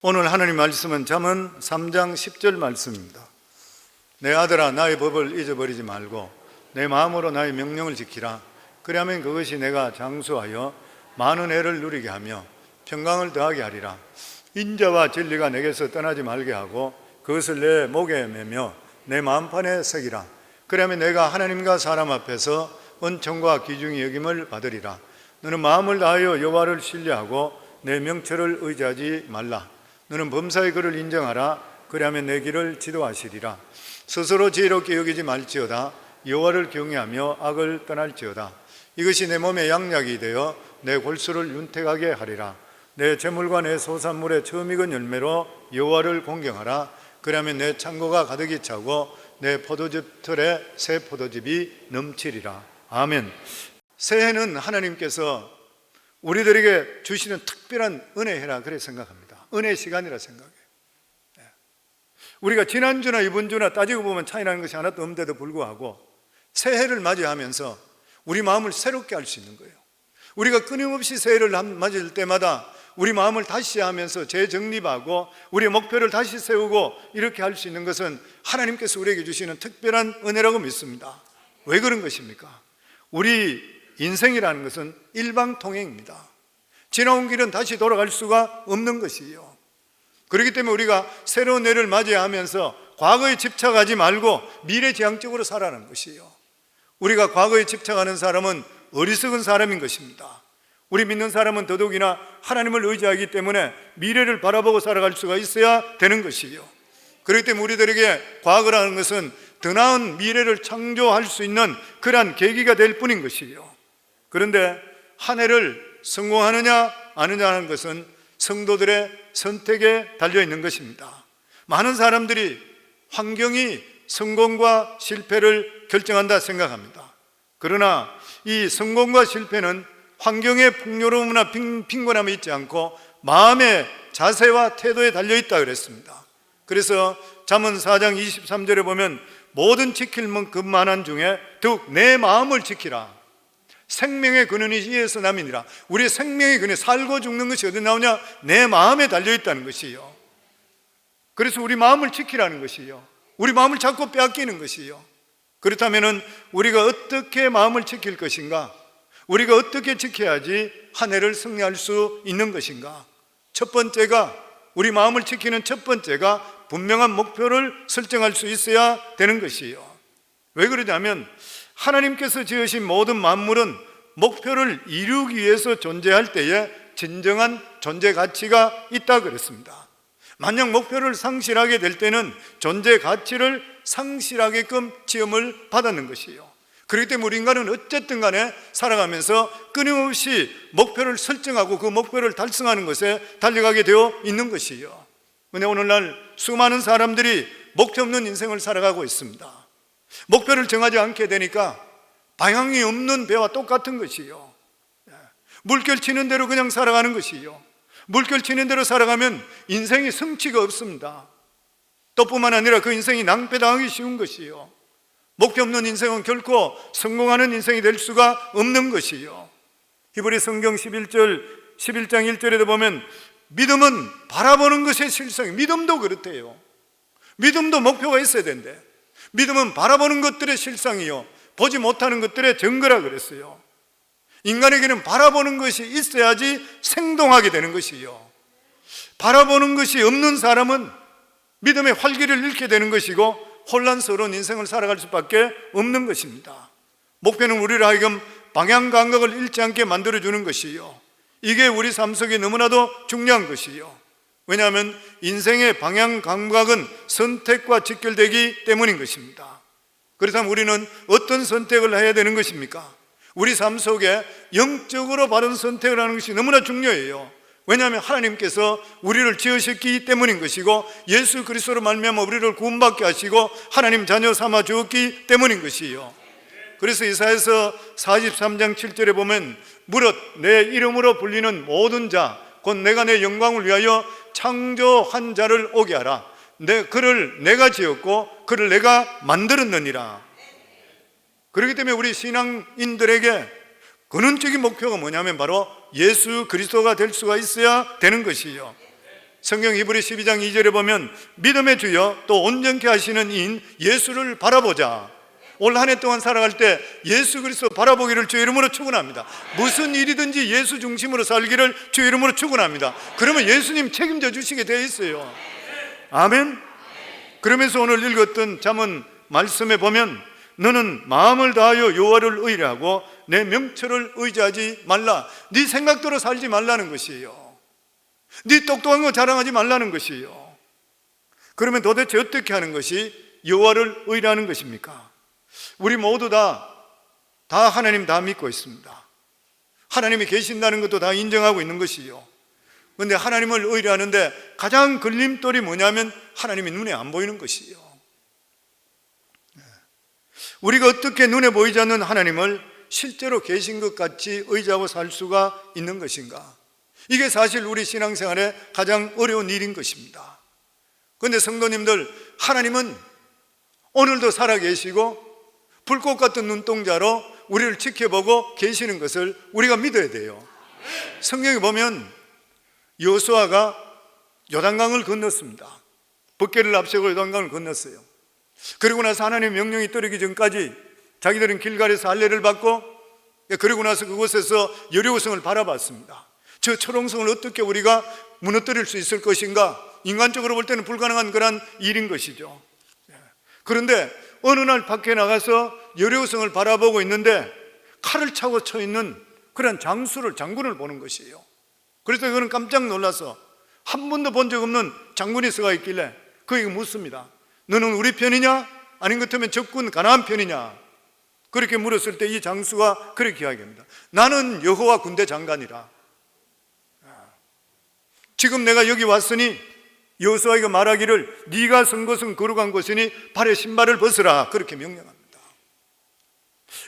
오늘 하나님 말씀은 잠언 3장 10절 말씀입니다. 내 아들아, 나의 법을 잊어버리지 말고 내 마음으로 나의 명령을 지키라. 그리하면 그것이 내가 장수하여 많은 애를 누리게 하며 평강을 더하게 하리라. 인자와 진리가 내게서 떠나지 말게 하고 그것을 내 목에 매며 내 마음판에 새기라. 그리하면 내가 하나님과 사람 앞에서 은총과 귀중히 여김을 받으리라. 너는 마음을 다하여 여호와를 신뢰하고 내 명철을 의지하지 말라. 너는 범사의 그를 인정하라. 그리하면 내 길을 지도하시리라. 스스로 지혜롭게 여기지 말지어다. 여호와를 경외하며 악을 떠날지어다. 이것이 내 몸에 양약이 되어 내 골수를 윤택하게 하리라. 내 재물과 내 소산물의 처음 익은 열매로 여호와를 공경하라. 그리하면 내 창고가 가득히 차고 내 포도즙 털에 새 포도즙이 넘치리라. 아멘. 새해는 하나님께서 우리들에게 주시는 특별한 은혜해라 그래 생각합니다. 은혜의 시간이라 생각해요. 우리가 지난주나 이번주나 따지고 보면 차이 나는 것이 하나도 없는데도 불구하고 새해를 맞이하면서 우리 마음을 새롭게 할 수 있는 거예요. 우리가 끊임없이 새해를 맞을 때마다 우리 마음을 다시 하면서 재정립하고 우리의 목표를 다시 세우고 이렇게 할 수 있는 것은 하나님께서 우리에게 주시는 특별한 은혜라고 믿습니다. 왜 그런 것입니까? 우리 인생이라는 것은 일방통행입니다. 지나온 길은 다시 돌아갈 수가 없는 것이에요. 그렇기 때문에 우리가 새로운 해를 맞이하면서 과거에 집착하지 말고 미래지향적으로 살아가는 것이에요. 우리가 과거에 집착하는 사람은 어리석은 사람인 것입니다. 우리 믿는 사람은 더더욱이나 하나님을 의지하기 때문에 미래를 바라보고 살아갈 수가 있어야 되는 것이에요. 그렇기 때문에 우리들에게 과거라는 것은 더 나은 미래를 창조할 수 있는 그러한 계기가 될 뿐인 것이에요. 그런데 한 해를 성공하느냐 아느냐 하는 것은 성도들의 선택에 달려있는 것입니다. 많은 사람들이 환경이 성공과 실패를 결정한다 생각합니다. 그러나 이 성공과 실패는 환경의 풍요로움이나 빈곤함에 있지 않고 마음의 자세와 태도에 달려있다 그랬습니다. 그래서 잠언 4장 23절에 보면 모든 지킬 만한 중에 더욱 내 마음을 지키라. 생명의 근원이 이에서 남이니라. 우리의 생명의 근원, 살고 죽는 것이 어디 나오냐? 내 마음에 달려있다는 것이에요. 그래서 우리 마음을 지키라는 것이에요. 우리 마음을 자꾸 빼앗기는 것이에요. 그렇다면 우리가 어떻게 마음을 지킬 것인가? 우리가 어떻게 지켜야지 한 해를 승리할 수 있는 것인가? 첫 번째가, 우리 마음을 지키는 첫 번째가 분명한 목표를 설정할 수 있어야 되는 것이에요. 왜 그러냐면 하나님께서 지으신 모든 만물은 목표를 이루기 위해서 존재할 때에 진정한 존재 가치가 있다 그랬습니다. 만약 목표를 상실하게 될 때는 존재 가치를 상실하게끔 지음을 받았는 것이에요. 그렇기 때문에 우리 인간은 어쨌든 간에 살아가면서 끊임없이 목표를 설정하고 그 목표를 달성하는 것에 달려가게 되어 있는 것이에요. 근데 오늘날 수많은 사람들이 목표 없는 인생을 살아가고 있습니다. 목표를 정하지 않게 되니까 방향이 없는 배와 똑같은 것이에요. 물결 치는 대로 그냥 살아가는 것이에요. 물결 치는 대로 살아가면 인생이 성취가 없습니다. 또 뿐만 아니라 그 인생이 낭패당하기 쉬운 것이에요. 목표 없는 인생은 결코 성공하는 인생이 될 수가 없는 것이에요. 히브리 성경 11장 1절에도 보면 믿음은 바라보는 것의 실상이에요. 믿음도 그렇대요. 믿음도 목표가 있어야 된대. 믿음은 바라보는 것들의 실상이요 보지 못하는 것들의 증거라 그랬어요. 인간에게는 바라보는 것이 있어야지 생동하게 되는 것이요, 바라보는 것이 없는 사람은 믿음의 활기를 잃게 되는 것이고 혼란스러운 인생을 살아갈 수밖에 없는 것입니다. 목표는 우리를 하여금 방향 감각을 잃지 않게 만들어주는 것이요, 이게 우리 삶 속에 너무나도 중요한 것이요. 왜냐하면 인생의 방향 감각은 선택과 직결되기 때문인 것입니다. 그렇다면 우리는 어떤 선택을 해야 되는 것입니까? 우리 삶 속에 영적으로 바른 선택을 하는 것이 너무나 중요해요. 왜냐하면 하나님께서 우리를 지으셨기 때문인 것이고 예수 그리스도로 말미암아 우리를 구원받게 하시고 하나님 자녀 삼아 주었기 때문인 것이에요. 그래서 이사야서 43장 7절에 보면 무릇 내 이름으로 불리는 모든 자 곧 내가 내 영광을 위하여 창조한 자를 오게 하라. 그를 내가 지었고 그를 내가 만들었느니라. 그렇기 때문에 우리 신앙인들에게 근원적인 목표가 뭐냐면 바로 예수 그리스도가 될 수가 있어야 되는 것이에요. 성경 히브리 12장 2절에 보면 믿음의 주여 또 온전케 하시는 이인 예수를 바라보자. 올 한 해 동안 살아갈 때 예수 그리스도 바라보기를 주 이름으로 축원합니다. 무슨 일이든지 예수 중심으로 살기를 주 이름으로 축원합니다. 그러면 예수님 책임져 주시게 되어 있어요. 아멘. 그러면서 오늘 읽었던 잠언 말씀에 보면 너는 마음을 다하여 여호와를 의뢰하고 내 명철을 의지하지 말라. 네 생각대로 살지 말라는 것이에요. 네 똑똑한 거 자랑하지 말라는 것이에요. 그러면 도대체 어떻게 하는 것이 여호와를 의뢰하는 것입니까? 우리 모두 다 하나님 다 믿고 있습니다. 하나님이 계신다는 것도 다 인정하고 있는 것이요. 그런데 하나님을 의뢰하는데 가장 걸림돌이 뭐냐면 하나님이 눈에 안 보이는 것이요. 우리가 어떻게 눈에 보이지 않는 하나님을 실제로 계신 것 같이 의지하고 살 수가 있는 것인가? 이게 사실 우리 신앙생활에 가장 어려운 일인 것입니다. 그런데 성도님들, 하나님은 오늘도 살아계시고 불꽃 같은 눈동자로 우리를 지켜보고 계시는 것을 우리가 믿어야 돼요. 성경에 보면 여호수아가 요단강을 건넜습니다. 법궤를 앞세우고 요단강을 건넜어요. 그리고 나서 하나님의 명령이 떨어지기 전까지 자기들은 길갈에서 할례를 받고, 그리고 나서 그곳에서 여리고성을 바라봤습니다. 저 초롱성을 어떻게 우리가 무너뜨릴 수 있을 것인가? 인간적으로 볼 때는 불가능한 그런 일인 것이죠. 그런데 어느 날 밖에 나가서 여리고성을 바라보고 있는데 칼을 차고 쳐 있는 그런 장군을 보는 것이에요. 그래서 그는 깜짝 놀라서 한 번도 본 적 없는 장군이 서가 있길래 그에게 묻습니다. 너는 우리 편이냐? 아닌 것 같으면 적군 가나안 편이냐? 그렇게 물었을 때 이 장수가 그렇게 이야기합니다. 나는 여호와 군대 장관이라. 지금 내가 여기 왔으니 여호수아에게 말하기를 네가 선 곳은 거룩한 곳이니 발에 신발을 벗으라. 그렇게 명령합니다.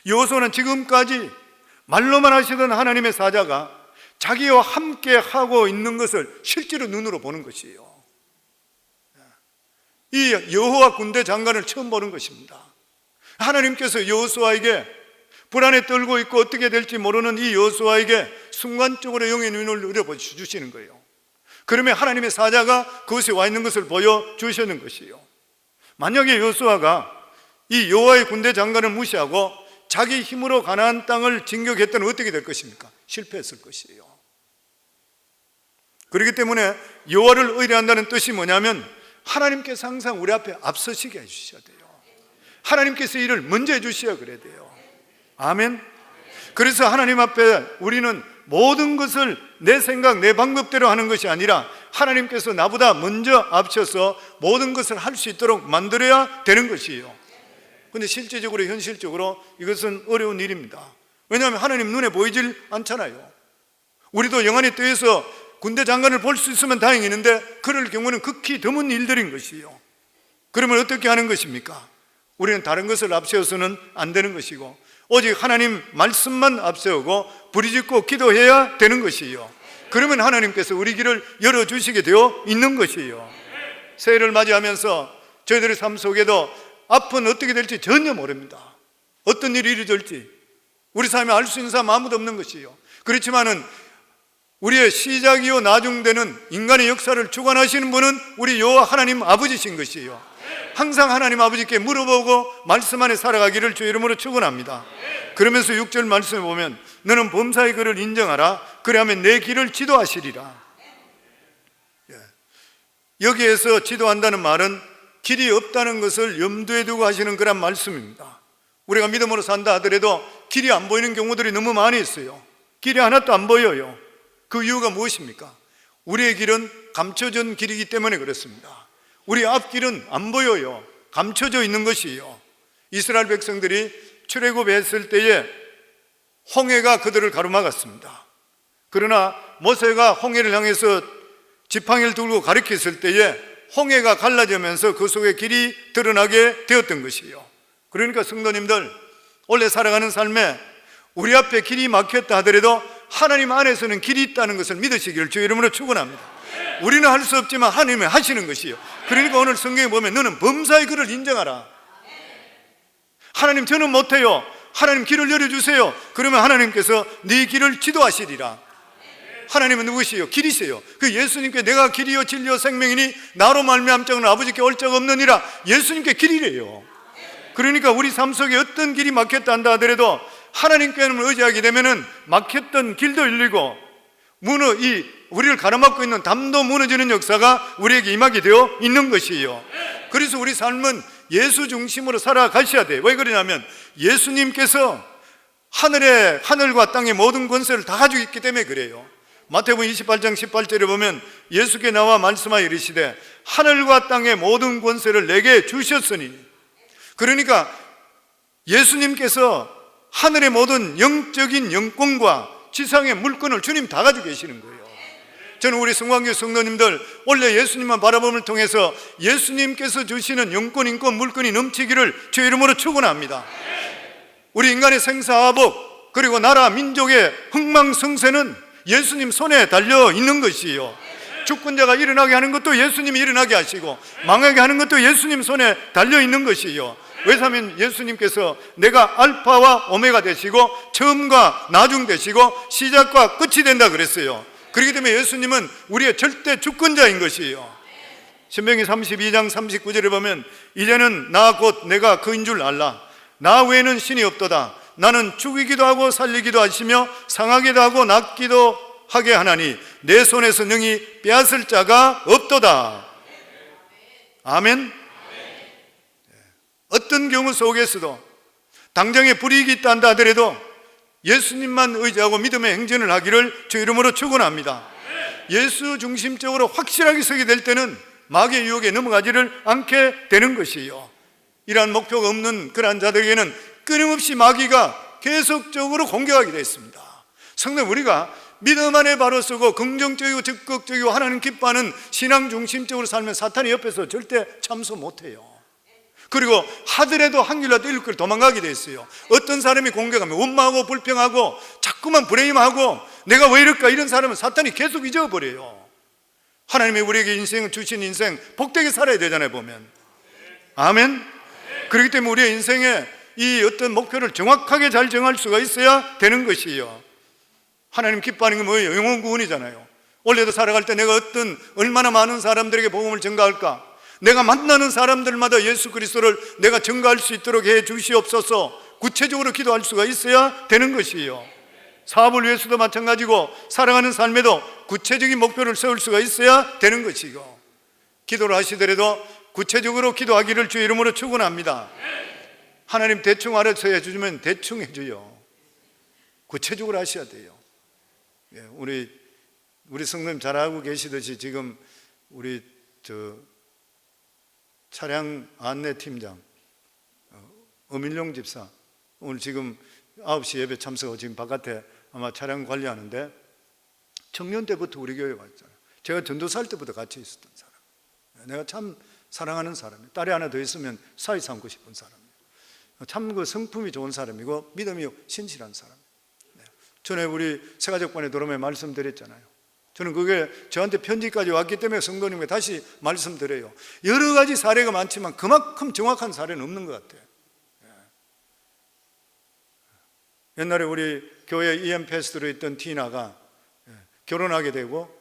여호수아는 지금까지 말로만 하시던 하나님의 사자가 자기와 함께 하고 있는 것을 실제로 눈으로 보는 것이에요. 이 여호와 군대 장관을 처음 보는 것입니다. 하나님께서 여호수아에게 불안에 떨고 있고 어떻게 될지 모르는 이 여호수아에게 순간적으로 영의 눈을 열어주시는 거예요. 그러면 하나님의 사자가 그곳에 와 있는 것을 보여주시는 것이에요. 만약에 여호수아가 이 여호와의 군대 장관을 무시하고 자기 힘으로 가나안 땅을 진격했다면 어떻게 될 것입니까? 실패했을 것이에요. 그렇기 때문에 여호와를 의뢰한다는 뜻이 뭐냐면 하나님께서 항상 우리 앞에 앞서시게 해주셔야 돼요. 하나님께서 일을 먼저 해주셔야 그래야 돼요. 아멘. 그래서 하나님 앞에 우리는 모든 것을 내 생각, 내 방법대로 하는 것이 아니라 하나님께서 나보다 먼저 앞서서 모든 것을 할 수 있도록 만들어야 되는 것이에요. 그런데 실제적으로, 현실적으로 이것은 어려운 일입니다. 왜냐하면 하나님 눈에 보이질 않잖아요. 우리도 영안이 뜨여서 군대 장관을 볼 수 있으면 다행이는데 그럴 경우는 극히 드문 일들인 것이에요. 그러면 어떻게 하는 것입니까? 우리는 다른 것을 앞세워서는 안 되는 것이고 오직 하나님 말씀만 앞세우고 부르짖고 기도해야 되는 것이에요. 그러면 하나님께서 우리 길을 열어주시게 되어 있는 것이에요. 새해를 맞이하면서 저희들의 삶 속에도 앞은 어떻게 될지 전혀 모릅니다. 어떤 일이 이루어질지 우리 삶에 알 수 있는 사람 아무도 없는 것이에요. 그렇지만은 우리의 시작이요 나중되는 인간의 역사를 주관하시는 분은 우리 여호와 하나님 아버지신 것이에요. 항상 하나님 아버지께 물어보고 말씀 안에 살아가기를 주 이름으로 축원합니다. 그러면서 6절 말씀에 보면 너는 범사의 그를 인정하라. 그리하면 내 길을 지도하시리라. 여기에서 지도한다는 말은 길이 없다는 것을 염두에 두고 하시는 그런 말씀입니다. 우리가 믿음으로 산다 하더라도 길이 안 보이는 경우들이 너무 많이 있어요. 길이 하나도 안 보여요. 그 이유가 무엇입니까? 우리의 길은 감춰진 길이기 때문에 그렇습니다. 우리 앞길은 안 보여요. 감춰져 있는 것이에요. 이스라엘 백성들이 출애굽했을 때에 홍해가 그들을 가로막았습니다. 그러나 모세가 홍해를 향해서 지팡이를 들고 가리켰을 때에 홍해가 갈라지면서 그 속에 길이 드러나게 되었던 것이에요. 그러니까 성도님들, 원래 살아가는 삶에 우리 앞에 길이 막혔다 하더라도 하나님 안에서는 길이 있다는 것을 믿으시기를 주 이름으로 축원합니다. 우리는 할 수 없지만 하나님이 하시는 것이에요. 그러니까 오늘 성경에 보면 너는 범사의 그를 인정하라. 하나님 저는 못해요. 하나님 길을 열어주세요. 그러면 하나님께서 네 길을 지도하시리라. 하나님은 누구시요? 길이세요. 그 예수님께 내가 길이요 진리요 생명이니 나로 말미암 자는 아버지께 올 자가 없느니라. 예수님께 길이래요. 그러니까 우리 삶 속에 어떤 길이 막혔다 한다 하더라도 하나님께는 의지하게 되면은 막혔던 길도 열리고 우리를 가로막고 있는 담도 무너지는 역사가 우리에게 임하게 되어 있는 것이에요. 그래서 우리 삶은 예수 중심으로 살아가셔야 돼요. 왜 그러냐면 예수님께서 하늘과 땅의 모든 권세를 다 가지고 있기 때문에 그래요. 마태복음 28장 18절에 보면 예수께 나와 말씀하여 이르시되 하늘과 땅의 모든 권세를 내게 주셨으니, 그러니까 예수님께서 하늘의 모든 영적인 영권과 지상의 물권을 주님 다 가지고 계시는 거예요. 저는 우리 성광교 성도님들 원래 예수님만 바라봄을 통해서 예수님께서 주시는 영권, 인권, 물권이 넘치기를 주의 이름으로 축원합니다. 우리 인간의 생사화복 그리고 나라 민족의 흥망성쇠는 예수님 손에 달려 있는 것이에요. 주권자가 일어나게 하는 것도 예수님이 일어나게 하시고 망하게 하는 것도 예수님 손에 달려 있는 것이에요. 왜냐하면 예수님께서 내가 알파와 오메가 되시고 처음과 나중 되시고 시작과 끝이 된다 그랬어요. 그렇기 때문에 예수님은 우리의 절대 주권자인 것이에요. 신명기 32장 39절에 보면 이제는 나 곧 내가 그인 줄 알라. 나 외에는 신이 없도다. 나는 죽이기도 하고 살리기도 하시며 상하기도 하고 낫기도 하게 하나니 내 손에서 능히 빼앗을 자가 없도다. 아멘. 어떤 경우 속에서도 당장에 불이익이 있다 한다 하더라도 예수님만 의지하고 믿음의 행진을 하기를 주 이름으로 축원합니다. 예수 중심적으로 확실하게 서게 될 때는 마귀의 유혹에 넘어가지를 않게 되는 것이에요. 이러한 목표가 없는 그러한 자들에게는 끊임없이 마귀가 계속적으로 공격하게 되어 있습니다. 성도, 우리가 믿음 안에 바로 서고 긍정적이고 적극적이고 하나님 기뻐하는 신앙 중심적으로 살면 사탄이 옆에서 절대 참소 못해요. 그리고 하더라도 한 길라도 일길 도망가게 돼 있어요. 어떤 사람이 공격하면 원망하고 불평하고 자꾸만 브레임하고 내가 왜 이럴까, 이런 사람은 사탄이 계속 잊어버려요. 하나님이 우리에게 인생을 주신 인생 복되게 살아야 되잖아요, 보면. 아멘. 그렇기 때문에 우리의 인생에 이 어떤 목표를 정확하게 잘 정할 수가 있어야 되는 것이에요. 하나님 기뻐하는 게 뭐예요? 영혼 구원이잖아요. 원래도 살아갈 때 내가 얼마나 많은 사람들에게 복음을 전가할까, 내가 만나는 사람들마다 예수 그리스도를 내가 전가할 수 있도록 해 주시옵소서, 구체적으로 기도할 수가 있어야 되는 것이에요. 사업을 위해서도 마찬가지고 살아가는 삶에도 구체적인 목표를 세울 수가 있어야 되는 것이고, 기도를 하시더라도 구체적으로 기도하기를 주의 이름으로 축원합니다. 하나님 대충 알아서 해주면 대충 해줘요. 구체적으로 하셔야 돼요. 우리 성도님 잘 알고 계시듯이 지금 우리 차량 안내 팀장 엄일용 집사 오늘 지금 9시 예배 참석하고 지금 바깥에 아마 차량 관리하는데 청년 때부터 우리 교회에 왔잖아요. 제가 전도사할 때부터 같이 있었던 사람, 내가 참 사랑하는 사람이에요. 딸이 하나 더 있으면 사위 삼고 싶은 사람이에요. 참 그 성품이 좋은 사람이고 믿음이 신실한 사람이에요. 전에 우리 세가족반에 들어오면 말씀드렸잖아요. 저는 그게 저한테 편지까지 왔기 때문에 성도님께 다시 말씀드려요. 여러 가지 사례가 많지만 그만큼 정확한 사례는 없는 것 같아요. 옛날에 우리 교회 EM 패스트로 있던 티나가 결혼하게 되고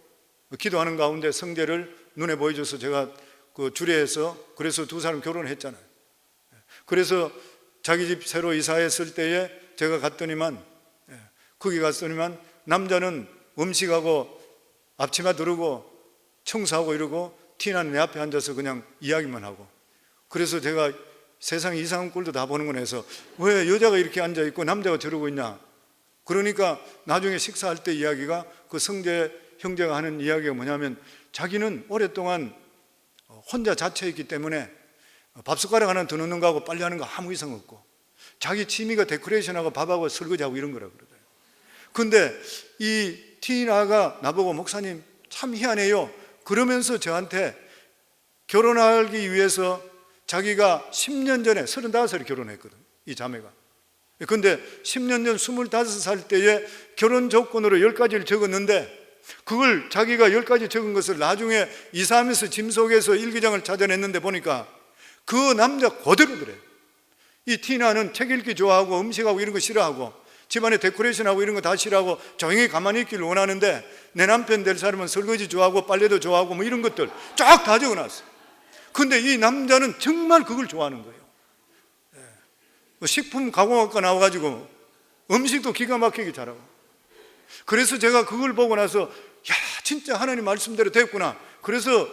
기도하는 가운데 성제를 눈에 보여줘서 제가 그 주례해서 그래서 두 사람 결혼했잖아요. 그래서 자기 집 새로 이사했을 때에 제가 갔더니만 거기 갔더니만 남자는 음식하고 앞치마 두르고 청소하고 이러고 티나는 내 앞에 앉아서 그냥 이야기만 하고, 그래서 제가 세상에 이상한 꼴도 다 보는구나 해서 왜 여자가 이렇게 앉아있고 남자가 저러고 있냐, 그러니까 나중에 식사할 때 이야기가 그 성제 형제가 하는 이야기가 뭐냐면 자기는 오랫동안 혼자 자처했기 때문에 밥숟가락 하나 더 넣는 거하고 빨리 하는 거 아무 이상 없고 자기 취미가 데코레이션하고 밥하고 설거지하고 이런 거라 그러더라고요. 근데 이 티나가 나보고 목사님 참 희한해요 그러면서 저한테 결혼하기 위해서 자기가 10년 전에 35살에 결혼했거든, 이 자매가. 근데 10년 전 25살 때에 결혼 조건으로 10가지를 적었는데 그걸 자기가 10가지 적은 것을 나중에 이사하면서 짐 속에서 일기장을 찾아냈는데 보니까 그 남자 그대로더래. 이 티나는 책 읽기 좋아하고 음식하고 이런 거 싫어하고 집안에 데코레이션하고 이런 거 다 싫어하고 조용히 가만히 있기를 원하는데 내 남편 될 사람은 설거지 좋아하고 빨래도 좋아하고 뭐 이런 것들 쫙 다 적어놨어요. 근데 이 남자는 정말 그걸 좋아하는 거예요. 식품 가공학과 나와가지고 음식도 기가 막히게 잘하고. 그래서 제가 그걸 보고 나서 야, 진짜 하나님 말씀대로 됐구나. 그래서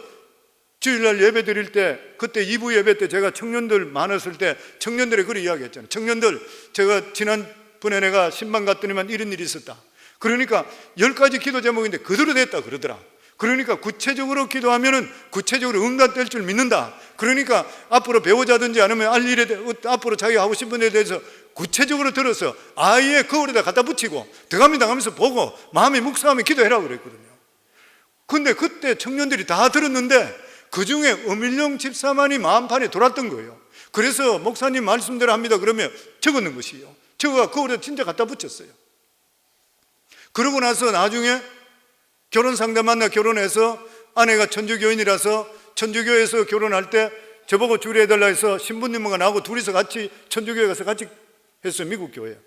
주일날 예배 드릴 때, 그때 2부 예배 때 제가 청년들 많았을 때 청년들의 그런 이야기 했잖아요. 청년들, 제가 지난번에 내가 신방 갔더니만 이런 일이 있었다. 그러니까 10가지 기도 제목인데 그대로 됐다 그러더라. 그러니까 구체적으로 기도하면은 구체적으로 응답될 줄 믿는다. 그러니까 앞으로 배우자든지 아니면 알 일에 앞으로 자기가 하고 싶은 일에 대해서 구체적으로 들어서 아예 거울에다 갖다 붙이고 들어가면서 보고 마음이 묵상하면 기도해라 그랬거든요. 근데 그때 청년들이 다 들었는데 그 중에 엄일령 집사만이 마음판에 돌았던 거예요. 그래서 목사님 말씀대로 합니다 그러면 적었는 것이에요. 저가 거울에 진짜 갖다 붙였어요. 그러고 나서 나중에 결혼 상대 만나 결혼해서 아내가 천주교인이라서 천주교에서 결혼할 때 저보고 주례해달라 해서 신부님과 나하고 둘이서 같이 천주교에 가서 같이 했어요. 미국 교회.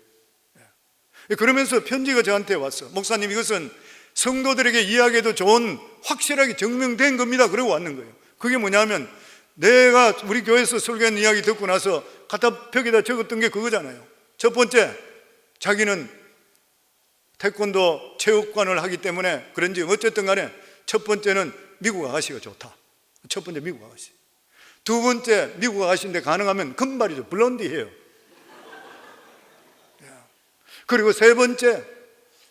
그러면서 편지가 저한테 왔어. 목사님, 이것은 성도들에게 이야기해도 좋은 확실하게 증명된 겁니다. 그러고 왔는 거예요. 그게 뭐냐면 내가 우리 교회에서 설교한 이야기 듣고 나서 갖다 벽에다 적었던 게 그거잖아요. 첫 번째, 자기는 태권도 체육관을 하기 때문에 그런지 어쨌든 간에 첫 번째는 미국 아가씨가 좋다. 첫 번째 미국 아가씨. 두 번째 미국 아가씨인데 가능하면 금발이죠. 블론디해요. 그리고 세 번째,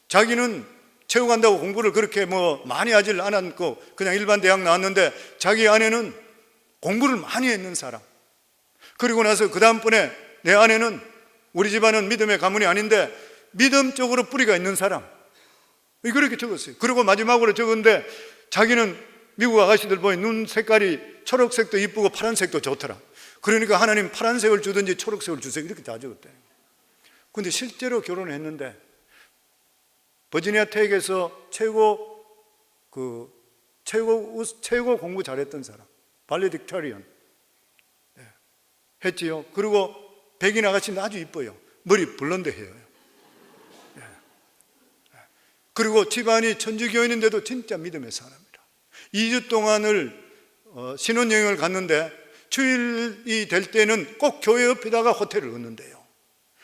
자기는 체육한다고 공부를 그렇게 뭐 많이 하질 않았고 그냥 일반 대학 나왔는데 자기 아내는 공부를 많이 했는 사람. 그리고 나서 그 다음번에 내 아내는 우리 집안은 믿음의 가문이 아닌데 믿음적으로 뿌리가 있는 사람. 그렇게 적었어요. 그리고 마지막으로 적은데 자기는 미국 아가씨들 보니 눈 색깔이 초록색도 이쁘고 파란색도 좋더라. 그러니까 하나님 파란색을 주든지 초록색을 주세요. 이렇게 다 적었대. 근데 실제로 결혼을 했는데 버지니아 텍에서 최고 공부 잘했던 사람, 발레딕터리언 했지요. 그리고 백인 아가씨는 아주 이뻐요. 머리 블론드해요. 그리고 집안이 천주교인인데도 진짜 믿음의 사람이라. 2주 동안을 신혼여행을 갔는데 주일이 될 때는 꼭 교회 옆에다가 호텔을 얻는데요.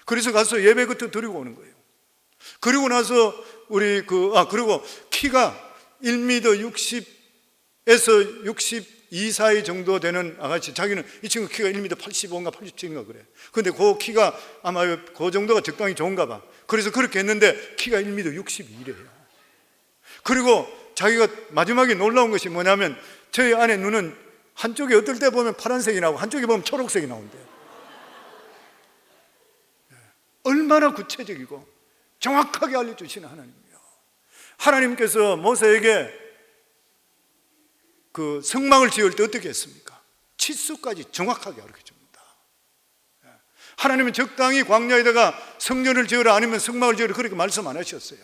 그래서 가서 예배부터 드리고 오는 거예요. 그리고 나서 그리고 키가 1m 60에서 62 사이 정도 되는 아가씨. 자기는 이 친구 키가 1m 85인가 87인가 그래. 근데 그 키가 아마 그 정도가 적당히 좋은가 봐. 그래서 그렇게 했는데 키가 1m 62래요. 그리고 자기가 마지막에 놀라운 것이 뭐냐면 저희 아내 눈은 한쪽에 어떨 때 보면 파란색이 나오고 한쪽에 보면 초록색이 나온대요. 얼마나 구체적이고 정확하게 알려주시는 하나님이요. 하나님께서 모세에게 그 성막을 지을 때 어떻게 했습니까? 치수까지 정확하게 가르쳐줍니다. 하나님은 적당히 광야에다가 성전을 지으라 아니면 성막을 지으라 그렇게 말씀 안 하셨어요.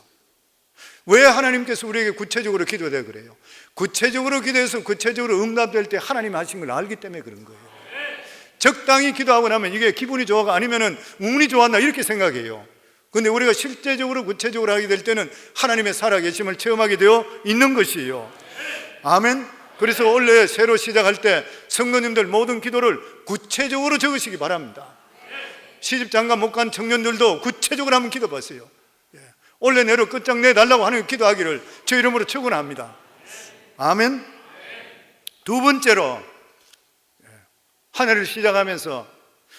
왜 하나님께서 우리에게 구체적으로 기도해야 그래요? 구체적으로 기도해서 구체적으로 응답될 때 하나님이 하신 걸 알기 때문에 그런 거예요. 적당히 기도하고 나면 이게 기분이 좋아가 아니면은 운이 좋았나 이렇게 생각해요. 근데 우리가 실제적으로 구체적으로 하게 될 때는 하나님의 살아계심을 체험하게 되어 있는 것이에요. 아멘. 그래서 원래 새로 시작할 때 성도님들 모든 기도를 구체적으로 적으시기 바랍니다. 시집장가 못 간 청년들도 구체적으로 한번 기도하세요. 원래 내로 끝장내달라고 하는 기도하기를 저 이름으로 축원합니다. 아멘. 두 번째로 한 해를 시작하면서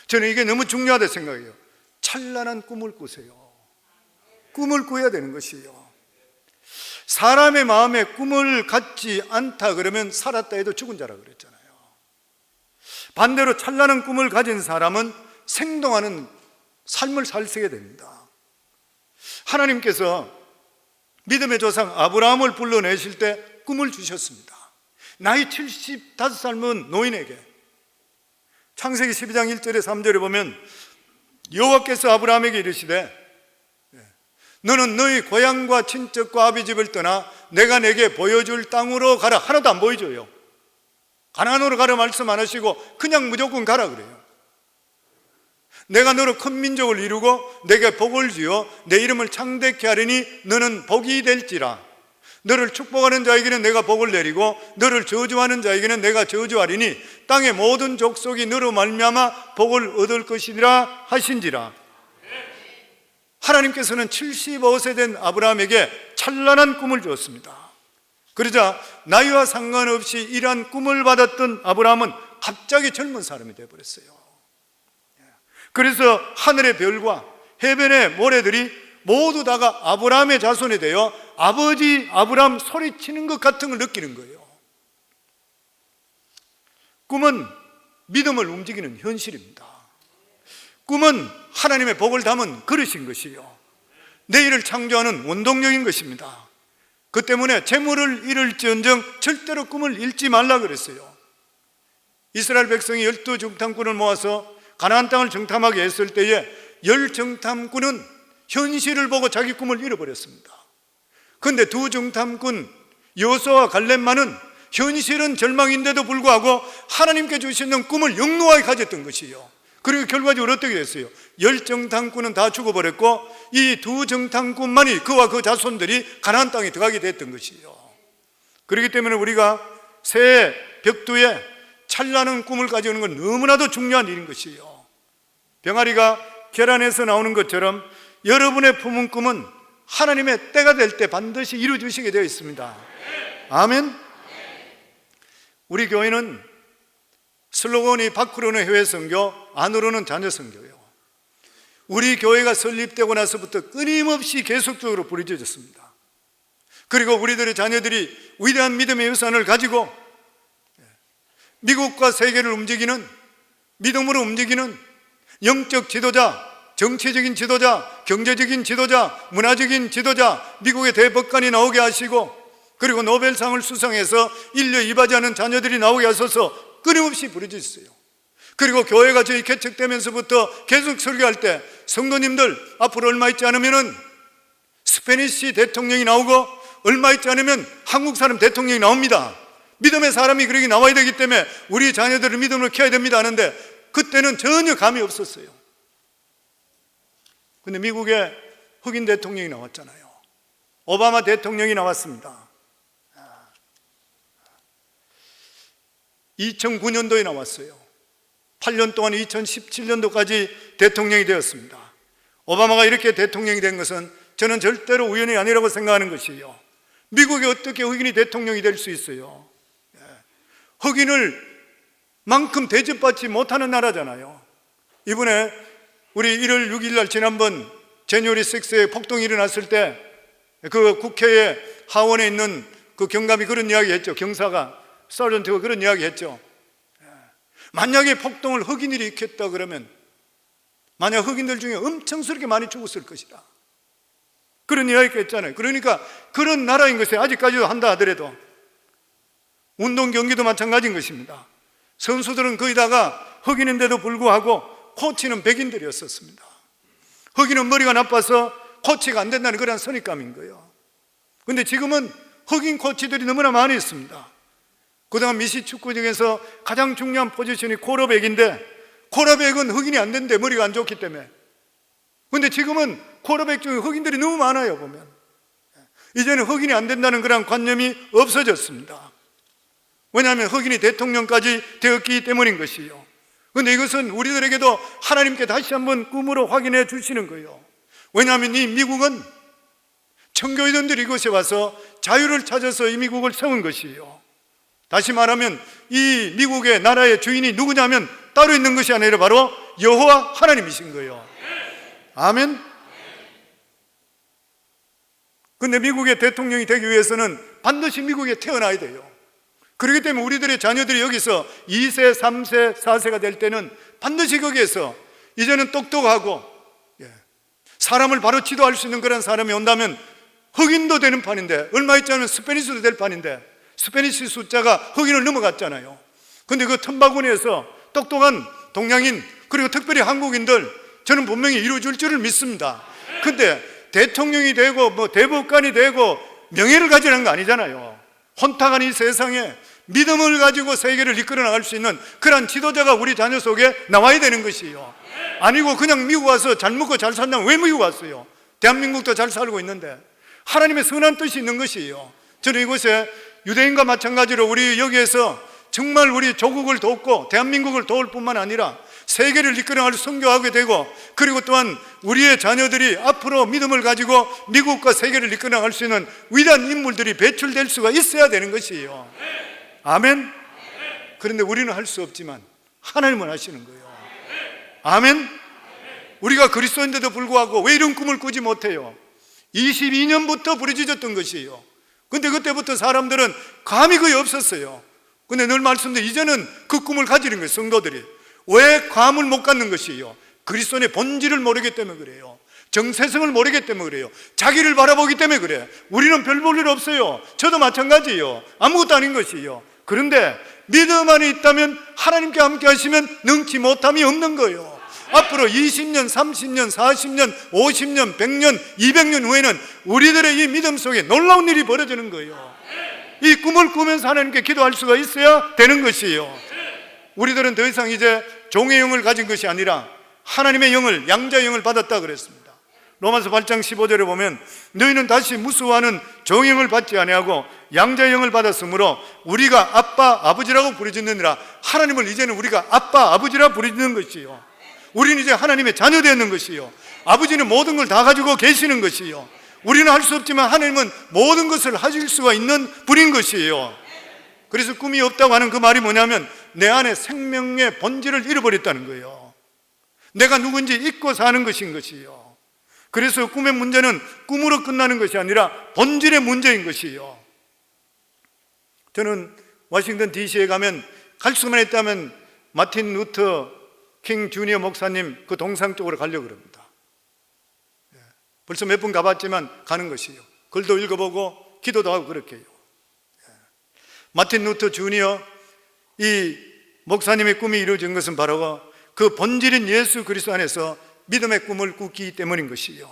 저는 이게 너무 중요하다고 생각해요. 찬란한 꿈을 꾸세요. 꿈을 꾸어야 되는 것이에요. 사람의 마음에 꿈을 갖지 않다 그러면 살았다 해도 죽은 자라 그랬잖아요. 반대로 찬란한 꿈을 가진 사람은 생동하는 삶을 살게 됩니다. 하나님께서 믿음의 조상 아브라함을 불러내실 때 꿈을 주셨습니다. 나이 75살은 노인에게. 창세기 12장 1절에 3절에 보면 여호와께서 아브라함에게 이르시되 너는 너희 고향과 친척과 아비집을 떠나 내가 내게 보여줄 땅으로 가라. 하나도 안 보여줘요. 가나안으로 가라 말씀 안 하시고 그냥 무조건 가라 그래요. 내가 너로 큰 민족을 이루고 내게 복을 주어 내 이름을 창대케 하리니 너는 복이 될지라. 너를 축복하는 자에게는 내가 복을 내리고 너를 저주하는 자에게는 내가 저주하리니 땅의 모든 족속이 너로 말미암아 복을 얻을 것이니라 하신지라. 하나님께서는 75세 된 아브라함에게 찬란한 꿈을 주었습니다. 그러자 나이와 상관없이 이러한 꿈을 받았던 아브라함은 갑자기 젊은 사람이 되어버렸어요. 그래서 하늘의 별과 해변의 모래들이 모두 다가 아브라함의 자손이 되어 아버지 아브라함 소리치는 것 같은 걸 느끼는 거예요. 꿈은 믿음을 움직이는 현실입니다. 꿈은 하나님의 복을 담은 그릇인 것이요, 내일을 창조하는 원동력인 것입니다. 그 때문에 재물을 잃을지언정 절대로 꿈을 잃지 말라 그랬어요. 이스라엘 백성이 12정탐꾼을 모아서 가나안 땅을 정탐하게 했을 때에 10정탐꾼은 현실을 보고 자기 꿈을 잃어버렸습니다. 그런데 2정탐꾼 여호수아와 갈렙만은 현실은 절망인데도 불구하고 하나님께 주시는 꿈을 영롱하게 가졌던 것이에요. 그리고 결과적으로 어떻게 됐어요? 10정탐꾼은 다 죽어버렸고 이 2정탐꾼만이 그와 그 자손들이 가나안 땅에 들어가게 됐던 것이에요. 그렇기 때문에 우리가 새해 벽두에 찬란한 꿈을 가지는 건 너무나도 중요한 일인 것이에요. 병아리가 계란에서 나오는 것처럼 여러분의 품은 꿈은 하나님의 때가 될 때 반드시 이루어주시게 되어 있습니다. 아멘. 우리 교회는 슬로건이 밖으로는 해외 선교, 안으로는 자녀 선교예요. 우리 교회가 설립되고 나서부터 끊임없이 계속적으로 부르짖었습니다. 그리고 우리들의 자녀들이 위대한 믿음의 유산을 가지고 미국과 세계를 움직이는, 믿음으로 움직이는 영적 지도자, 정치적인 지도자, 경제적인 지도자, 문화적인 지도자, 미국의 대법관이 나오게 하시고, 그리고 노벨상을 수상해서 인류 이바지하는 자녀들이 나오게 하셔서 끊임없이 부르짖었어요. 그리고 교회가 저희 개척되면서부터 계속 설교할 때 성도님들 앞으로 얼마 있지 않으면 스페니시 대통령이 나오고 얼마 있지 않으면 한국 사람 대통령이 나옵니다. 믿음의 사람이 그렇게 나와야 되기 때문에 우리 자녀들을 믿음으로 키워야 됩니다 하는데 그때는 전혀 감이 없었어요. 근데 미국에 흑인 대통령이 나왔잖아요. 오바마 대통령이 나왔습니다. 2009년도에 나왔어요. 8년 동안 2017년도까지 대통령이 되었습니다. 오바마가 이렇게 대통령이 된 것은 저는 절대로 우연이 아니라고 생각하는 것이에요. 미국이 어떻게 흑인이 대통령이 될 수 있어요? 흑인을 만큼 대접받지 못하는 나라잖아요. 이번에 우리 1월 6일 날 지난번 제뉴어리 6에 폭동이 일어났을 때 그 국회의 하원에 있는 그 경감이 그런 이야기 했죠. 경사가, 서전트가 그런 이야기 했죠. 만약에 폭동을 흑인들이 일으켰다 그러면 만약 흑인들 중에 엄청스럽게 많이 죽었을 것이다, 그런 이야기가 있잖아요. 그러니까 그런 나라인 것에 아직까지도 한다 하더라도 운동 경기도 마찬가지인 것입니다. 선수들은 거의 다가 흑인인데도 불구하고 코치는 백인들이었었습니다. 흑인은 머리가 나빠서 코치가 안 된다는 그런 선입감인 거예요. 그런데 지금은 흑인 코치들이 너무나 많이 있습니다. 그동안 미시 축구 중에서 가장 중요한 포지션이 쿼터백인데 쿼터백은 흑인이 안 되는데 머리가 안 좋기 때문에. 그런데 지금은 쿼터백 중에 흑인들이 너무 많아요. 보면 이제는 흑인이 안 된다는 그런 관념이 없어졌습니다. 왜냐하면 흑인이 대통령까지 되었기 때문인 것이요. 그런데 이것은 우리들에게도 하나님께 다시 한번 꿈으로 확인해 주시는 거예요. 왜냐하면 이 미국은 청교인들이 이곳에 와서 자유를 찾아서 이 미국을 세운 것이에요. 다시 말하면 이 미국의 나라의 주인이 누구냐면 따로 있는 것이 아니라 바로 여호와 하나님이신 거예요. 아멘. 그런데 미국의 대통령이 되기 위해서는 반드시 미국에 태어나야 돼요. 그렇기 때문에 우리들의 자녀들이 여기서 2세, 3세, 4세가 될 때는 반드시 거기에서 이제는 똑똑하고 사람을 바로 지도할 수 있는 그런 사람이 온다면 흑인도 되는 판인데, 얼마 있지 않으면 스페니시도 될 판인데 스페니시 숫자가 흑인을 넘어갔잖아요. 그런데 그 틈바구니에서 똑똑한 동양인, 그리고 특별히 한국인들, 저는 분명히 이루어질 줄을 믿습니다. 근데 대통령이 되고 뭐 대법관이 되고 명예를 가지는 거 아니잖아요. 혼탁한 이 세상에 믿음을 가지고 세계를 이끌어 나갈 수 있는 그런 지도자가 우리 자녀 속에 나와야 되는 것이에요. 아니고 그냥 미국 와서 잘 먹고 잘 산다면 왜 미국 왔어요? 대한민국도 잘 살고 있는데. 하나님의 선한 뜻이 있는 것이에요. 저는 이곳에 유대인과 마찬가지로 우리 여기에서 정말 우리 조국을 돕고 대한민국을 도울 뿐만 아니라 세계를 이끌어갈 선교하게 되고, 그리고 또한 우리의 자녀들이 앞으로 믿음을 가지고 미국과 세계를 이끌어갈 수 있는 위대한 인물들이 배출될 수가 있어야 되는 것이에요. 아멘. 그런데 우리는 할 수 없지만 하나님은 하시는 거예요. 아멘. 우리가 그리스도인데도 불구하고 왜 이런 꿈을 꾸지 못해요? 22년부터 부르짖었던 것이에요. 근데 그때부터 사람들은 감이 거의 없었어요. 근데 늘 말씀드린 이제는 그 꿈을 가지는 거예요. 성도들이 왜 감을 못 갖는 것이에요? 그리스도의 본질을 모르기 때문에 그래요. 정체성을 모르기 때문에 그래요. 자기를 바라보기 때문에 그래요. 우리는 별 볼 일 없어요. 저도 마찬가지예요. 아무것도 아닌 것이에요. 그런데 믿음 안에 있다면, 하나님께 함께 하시면 능치 못함이 없는 거예요. 앞으로 20년, 30년, 40년, 50년, 100년, 200년 후에는 우리들의 이 믿음 속에 놀라운 일이 벌어지는 거예요. 이 꿈을 꾸면서 하나님께 기도할 수가 있어야 되는 것이에요. 우리들은 더 이상 이제 종의 영을 가진 것이 아니라 하나님의 영을, 양자의 영을 받았다 그랬습니다. 로마서 8장 15절에 보면 너희는 다시 무수와는 종의 영을 받지 아니하고 양자의 영을 받았으므로 우리가 아빠, 아버지라고 부르짖느니라. 하나님을 이제는 우리가 아빠, 아버지라 부르짖는 것이요. 우리는 이제 하나님의 자녀 되는 것이요. 아버지는 모든 걸 다 가지고 계시는 것이요. 우리는 할 수 없지만 하나님은 모든 것을 하실 수가 있는 분인 것이에요. 그래서 꿈이 없다고 하는 그 말이 뭐냐면 내 안에 생명의 본질을 잃어버렸다는 거예요. 내가 누군지 잊고 사는 것인 것이요. 그래서 꿈의 문제는 꿈으로 끝나는 것이 아니라 본질의 문제인 것이요. 저는 워싱턴 DC에 가면 갈 수만 있다면 마틴 루터 킹 주니어 목사님 그 동상 쪽으로 가려고 그럽니다. 벌써 몇 번 가봤지만 가는 것이요. 글도 읽어보고 기도도 하고 그렇게 해요. 마틴 루터 주니어 이 목사님의 꿈이 이루어진 것은 바로 그 본질인 예수 그리스도 안에서 믿음의 꿈을 꾸기 때문인 것이요.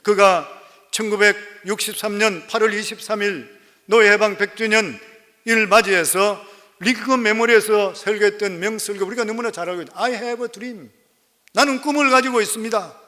그가 1963년 8월 23일 노예해방 100주년을 맞이해서 링컨 메모리에서 설교했던 명설교 우리가 너무나 잘 알고 있다. I have a dream. 나는 꿈을 가지고 있습니다.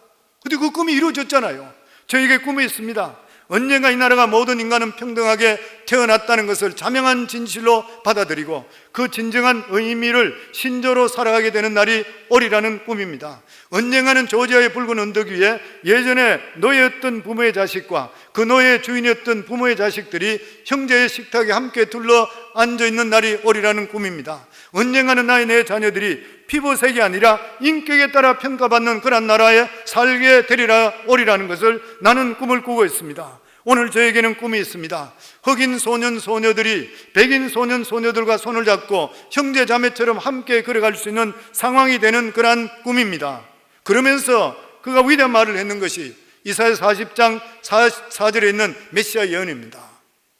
근데 그 꿈이 이루어졌잖아요. 저에게 꿈이 있습니다. 언젠가 이 나라가 모든 인간은 평등하게 태어났다는 것을 자명한 진실로 받아들이고 그 진정한 의미를 신조로 살아가게 되는 날이 오리라는 꿈입니다. 언젠가는 조지아의 붉은 언덕 위에 예전에 노예였던 부모의 자식과 그 노예의 주인이었던 부모의 자식들이 형제의 식탁에 함께 둘러 앉아있는 날이 오리라는 꿈입니다. 언젠가는 나의 내 자녀들이 피부색이 아니라 인격에 따라 평가받는 그런 나라에 살게 되리라 오리라는 것을 나는 꿈을 꾸고 있습니다. 오늘 저에게는 꿈이 있습니다. 흑인 소년 소녀들이 백인 소년 소녀들과 손을 잡고 형제 자매처럼 함께 걸어갈 수 있는 상황이 되는 그러한 꿈입니다. 그러면서 그가 위대한 말을 했는 것이 이사야 40장 4절에 있는 메시아 예언입니다.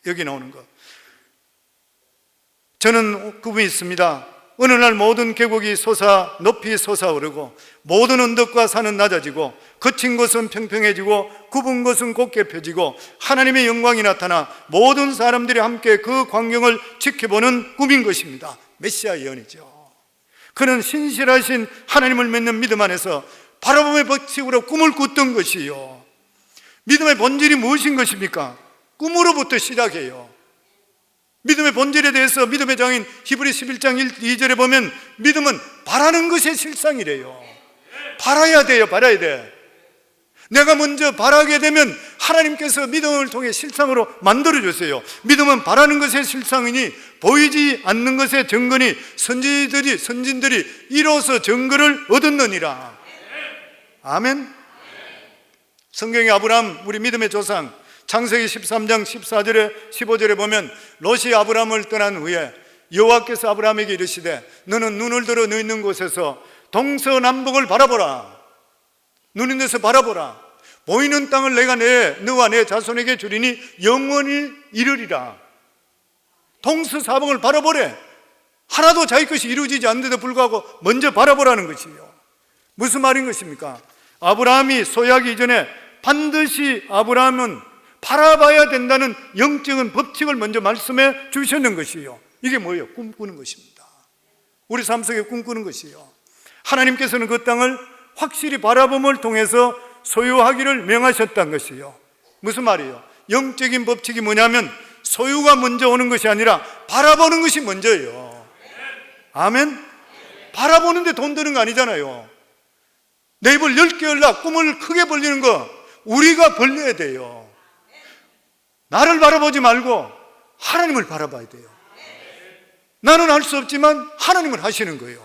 여기 나오는 것. 저는 꿈이 있습니다. 어느 날 모든 계곡이 높이 솟아오르고 모든 언덕과 산은 낮아지고 거친 곳은 평평해지고 굽은 곳은 곧게 펴지고 하나님의 영광이 나타나 모든 사람들이 함께 그 광경을 지켜보는 꿈인 것입니다. 메시아 예언이죠. 그는 신실하신 하나님을 믿는 믿음 안에서 바라봄의 법칙으로 꿈을 꿨던 것이요. 믿음의 본질이 무엇인 것입니까? 꿈으로부터 시작해요. 믿음의 본질에 대해서 믿음의 장인 히브리 11장 2절에 보면 믿음은 바라는 것의 실상이래요. 바라야 돼요. 바라야 돼. 내가 먼저 바라게 되면 하나님께서 믿음을 통해 실상으로 만들어주세요. 믿음은 바라는 것의 실상이니 보이지 않는 것의 증거니 선진들이 이로써 증거를 얻었느니라. 아멘. 성경의 아브라함 우리 믿음의 조상 창세기 13장 14절에 15절에 보면 롯이 아브라함을 떠난 후에 여호와께서 아브라함에게 이르시되 너는 눈을 들어 너 있는 곳에서 동서남북을 바라보라. 눈이 내서 바라보라. 보이는 땅을 내가 너와 내 자손에게 주리니 영원히 이르리라. 동서사방을 바라보래. 하나도 자기 것이 이루어지지 않는데도 불구하고 먼저 바라보라는 것이에요. 무슨 말인 것입니까? 아브라함이 소유하기 이전에 반드시 아브라함은 바라봐야 된다는 영적인 법칙을 먼저 말씀해 주셨는 것이에요. 이게 뭐예요? 꿈꾸는 것입니다. 우리 삶 속에 꿈꾸는 것이에요. 하나님께서는 그 땅을 확실히 바라봄을 통해서 소유하기를 명하셨다는 것이요. 무슨 말이에요? 영적인 법칙이 뭐냐면 소유가 먼저 오는 것이 아니라 바라보는 것이 먼저예요. 아멘? 바라보는데 돈 드는 거 아니잖아요. 내 입을 10개 열라 꿈을 크게 벌리는 거 우리가 벌려야 돼요. 나를 바라보지 말고 하나님을 바라봐야 돼요. 나는 할 수 없지만 하나님은 하시는 거예요.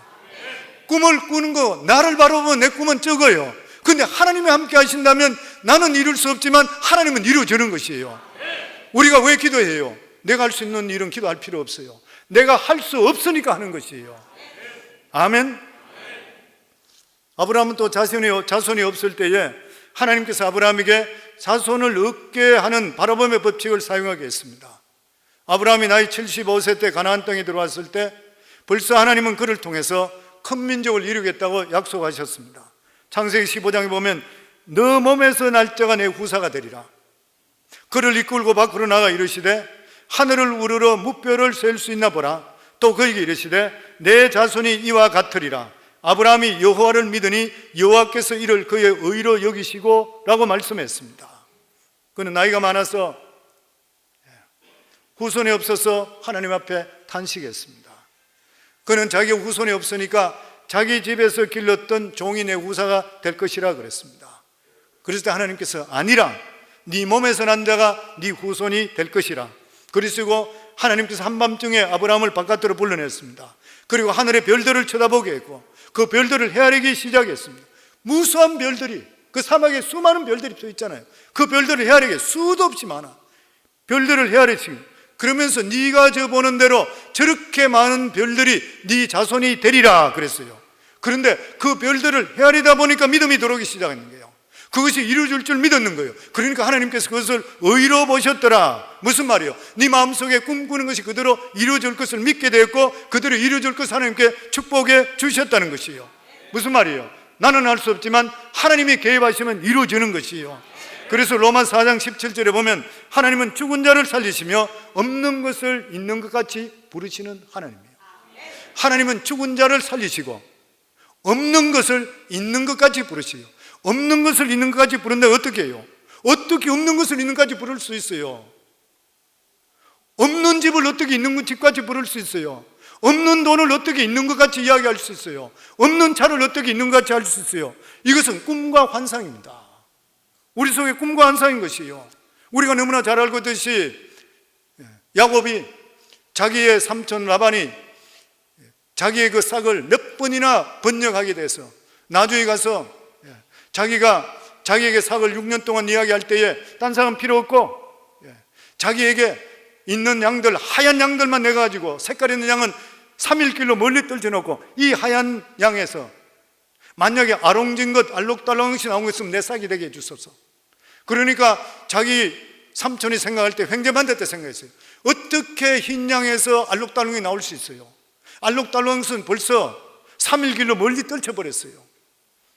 꿈을 꾸는 거 나를 바라보면 내 꿈은 적어요. 근데 하나님이 함께 하신다면 나는 이룰 수 없지만 하나님은 이루어주는 것이에요. 우리가 왜 기도해요? 내가 할 수 있는 일은 기도할 필요 없어요. 내가 할 수 없으니까 하는 것이에요. 아멘. 아브라함은 또 자손이 없을 때에 하나님께서 아브라함에게 자손을 얻게 하는 바라봄의 법칙을 사용하게 했습니다. 아브라함이 나이 75세 때 가나안 땅에 들어왔을 때 벌써 하나님은 그를 통해서 큰 민족을 이루겠다고 약속하셨습니다. 창세기 15장에 보면 너 몸에서 날 자가 내 후사가 되리라. 그를 이끌고 밖으로 나가 이르시되 하늘을 우러러 무뼈를 셀 수 있나 보라. 또 그에게 이르시되 내 자손이 이와 같으리라. 아브라함이 여호와를 믿으니 여호와께서 이를 그의 의로 여기시고 라고 말씀했습니다. 그는 나이가 많아서 후손이 없어서 하나님 앞에 탄식했습니다. 그는 자기 후손이 없으니까 자기 집에서 길렀던 종이 내 후사가 될 것이라 그랬습니다. 그랬을 때 하나님께서 아니라 네 몸에서 난 자가 네 후손이 될 것이라. 그러시고 하나님께서 한밤중에 아브라함을 바깥으로 불러냈습니다. 그리고 하늘의 별들을 쳐다보게 했고 그 별들을 헤아리기 시작했습니다. 무수한 별들이, 그 사막에 수많은 별들이 서 있잖아요. 그 별들을 헤아리게 수도 없이 많아. 별들을 헤아리시고 그러면서 네가 저 보는 대로 저렇게 많은 별들이 네 자손이 되리라 그랬어요. 그런데 그 별들을 헤아리다 보니까 믿음이 들어오기 시작하는 거예요. 그것이 이루어질 줄 믿었는 거예요. 그러니까 하나님께서 그것을 의로 보셨더라. 무슨 말이에요? 네 마음속에 꿈꾸는 것이 그대로 이루어질 것을 믿게 되었고 그대로 이루어질 것을 하나님께 축복해 주셨다는 것이에요. 무슨 말이에요? 나는 할 수 없지만 하나님이 개입하시면 이루어지는 것이에요. 그래서 로마 4장 17절에 보면 하나님은 죽은 자를 살리시며 없는 것을 있는 것 같이 부르시는 하나님이에요. 하나님은 죽은 자를 살리시고 없는 것을 있는 것 같이 부르시요. 없는 것을 있는 것 같이 부른다. 어떻게 해요? 어떻게 없는 것을 있는 것 같이 부를 수 있어요? 없는 집을 어떻게 있는 집 같이 부를 수 있어요? 없는 돈을 어떻게 있는 것 같이 이야기할 수 있어요? 없는 차를 어떻게 있는 것 같이 할 수 있어요? 이것은 꿈과 환상입니다. 우리 속에 꿈과 환상인 것이에요. 우리가 너무나 잘 알고 있듯이 야곱이 자기의 삼촌 라반이 자기의 그 싹을 몇 번이나 번역하게 돼서 나중에 가서 자기에게 삭을 6년 동안 이야기할 때에 딴 사람 필요 없고 자기에게 있는 양들, 하얀 양들만 내가지고 색깔 있는 양은 3일길로 멀리 떨쳐놓고 이 하얀 양에서 만약에 아롱진 것, 알록달록한 것이 나온 것 있으면 내 싹이 되게 해주소서. 그러니까 자기 삼촌이 생각할 때 횡재만대 때 생각했어요. 어떻게 흰 양에서 알록달록이 나올 수 있어요? 알록달록한 것은 벌써 3일길로 멀리 떨쳐버렸어요.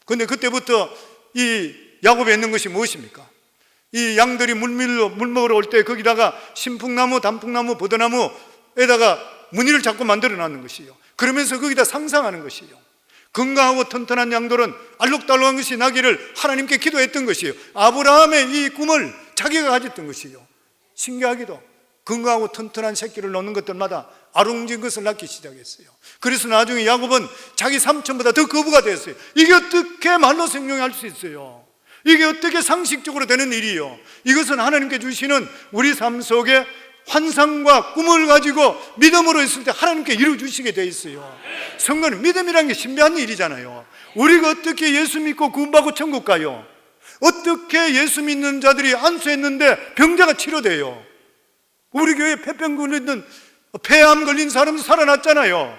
근데 그때부터 이 야곱에 있는 것이 무엇입니까? 이 양들이 물 먹으러 올 때 거기다가 신풍나무, 단풍나무, 버드나무에다가 무늬를 자꾸 만들어 놨는 것이에요. 그러면서 거기다 상상하는 것이에요. 건강하고 튼튼한 양들은 알록달록한 것이 나기를 하나님께 기도했던 것이에요. 아브라함의 이 꿈을 자기가 가졌던 것이에요. 신기하게도 건강하고 튼튼한 새끼를 놓는 것들마다 아롱진 것을 낳기 시작했어요. 그래서 나중에 야곱은 자기 삼촌보다 더 거부가 됐어요. 이게 어떻게 말로 생명할 수 있어요? 이게 어떻게 상식적으로 되는 일이에요? 이것은 하나님께 주시는 우리 삶 속에 환상과 꿈을 가지고 믿음으로 있을 때 하나님께 이루어주시게 돼 있어요. 성도는 믿음이라는 게 신비한 일이잖아요. 우리가 어떻게 예수 믿고 구원받고 천국 가요? 어떻게 예수 믿는 자들이 안수했는데 병자가 치료돼요? 우리 교회에 폐병 걸리던 폐암 걸린 사람도 살아났잖아요.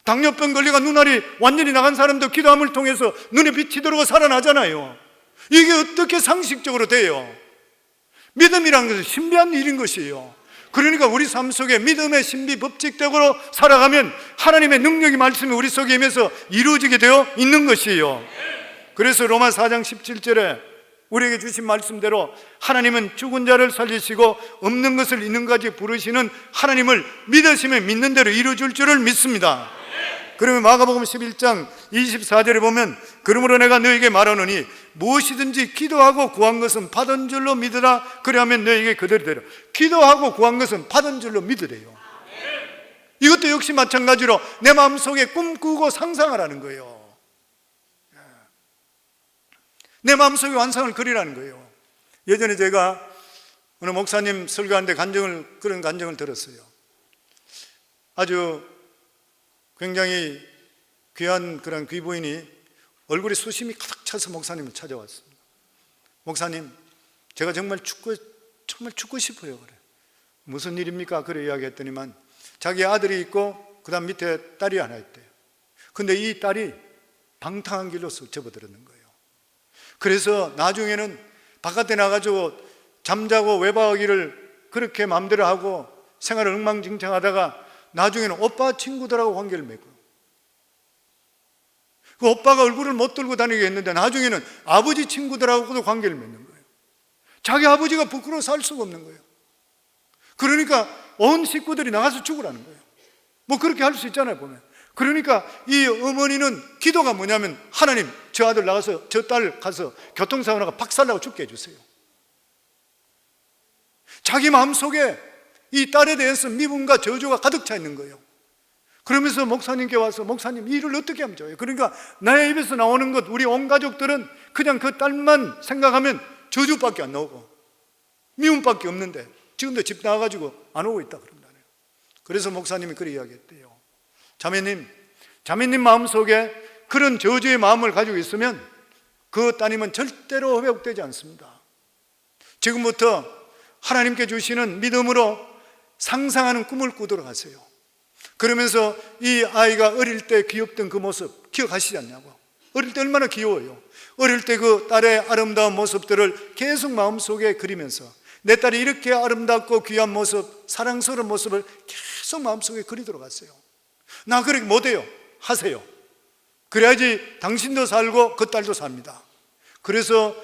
당뇨병 걸리가 눈알이 완전히 나간 사람도 기도함을 통해서 눈에 빛이 들어오고 살아나잖아요. 이게 어떻게 상식적으로 돼요? 믿음이라는 것은 신비한 일인 것이에요. 그러니까 우리 삶 속에 믿음의 신비 법칙대로 살아가면 하나님의 능력이 말씀이 우리 속에 임해서 이루어지게 되어 있는 것이에요. 그래서 로마 4장 17절에 우리에게 주신 말씀대로 하나님은 죽은 자를 살리시고 없는 것을 있는 것까지 부르시는 하나님을 믿으시면 믿는 대로 이루어질 줄을 믿습니다. 그러면 마가복음 11장 24절에 보면 그러므로 내가 너에게 말하노니 무엇이든지 기도하고 구한 것은 받은 줄로 믿으라. 그리하면 너에게 그대로 되리라. 기도하고 구한 것은 받은 줄로 믿으래요. 이것도 역시 마찬가지로 내 마음속에 꿈꾸고 상상하라는 거예요. 내 마음속에 환상을 그리라는 거예요. 예전에 제가 어느 목사님 설교하는데 그런 간증을 들었어요. 아주 굉장히 귀한 그런 귀부인이 얼굴에 수심이 가득 차서 목사님을 찾아왔습니다. 목사님, 제가 정말 죽고 싶어요. 그래. 무슨 일입니까? 그래 이야기했더니만 자기 아들이 있고 그 다음 밑에 딸이 하나 있대요. 근데 이 딸이 방탕한 길로 쑥 접어들었는 거예요. 그래서 나중에는 바깥에 나가지고 잠자고 외박하기를 그렇게 마음대로 하고 생활을 엉망진창하다가 나중에는 오빠 친구들하고 관계를 맺고, 그 오빠가 얼굴을 못 들고 다니게 했는데 나중에는 아버지 친구들하고도 관계를 맺는 거예요. 자기 아버지가 부끄러워 살 수가 없는 거예요. 그러니까 온 식구들이 나가서 죽으라는 거예요. 뭐 그렇게 할 수 있잖아요, 보면. 그러니까 이 어머니는 기도가 뭐냐면, 하나님, 저 아들 나가서, 저 딸 가서 교통사고 나가 박살나고 죽게 해주세요. 자기 마음속에 이 딸에 대해서 미움과 저주가 가득 차 있는 거예요. 그러면서 목사님께 와서, 목사님, 이 일을 어떻게 하면 좋아요? 그러니까 나의 입에서 나오는 것, 우리 온 가족들은 그냥 그 딸만 생각하면 저주밖에 안 나오고 미움밖에 없는데 지금도 집 나와가지고 안 오고 있다 그런다네요. 그래서 목사님이 그렇게 이야기했대요. 자매님 마음속에 그런 저주의 마음을 가지고 있으면 그 따님은 절대로 회복되지 않습니다. 지금부터 하나님께 주시는 믿음으로 상상하는 꿈을 꾸도록 하세요. 그러면서 이 아이가 어릴 때 귀엽던 그 모습 기억하시지 않냐고. 어릴 때 얼마나 귀여워요. 어릴 때 그 딸의 아름다운 모습들을 계속 마음속에 그리면서 내 딸이 이렇게 아름답고 귀한 모습, 사랑스러운 모습을 계속 마음속에 그리도록 하세요. 나 그렇게 못해요. 하세요. 그래야지 당신도 살고 그 딸도 삽니다. 그래서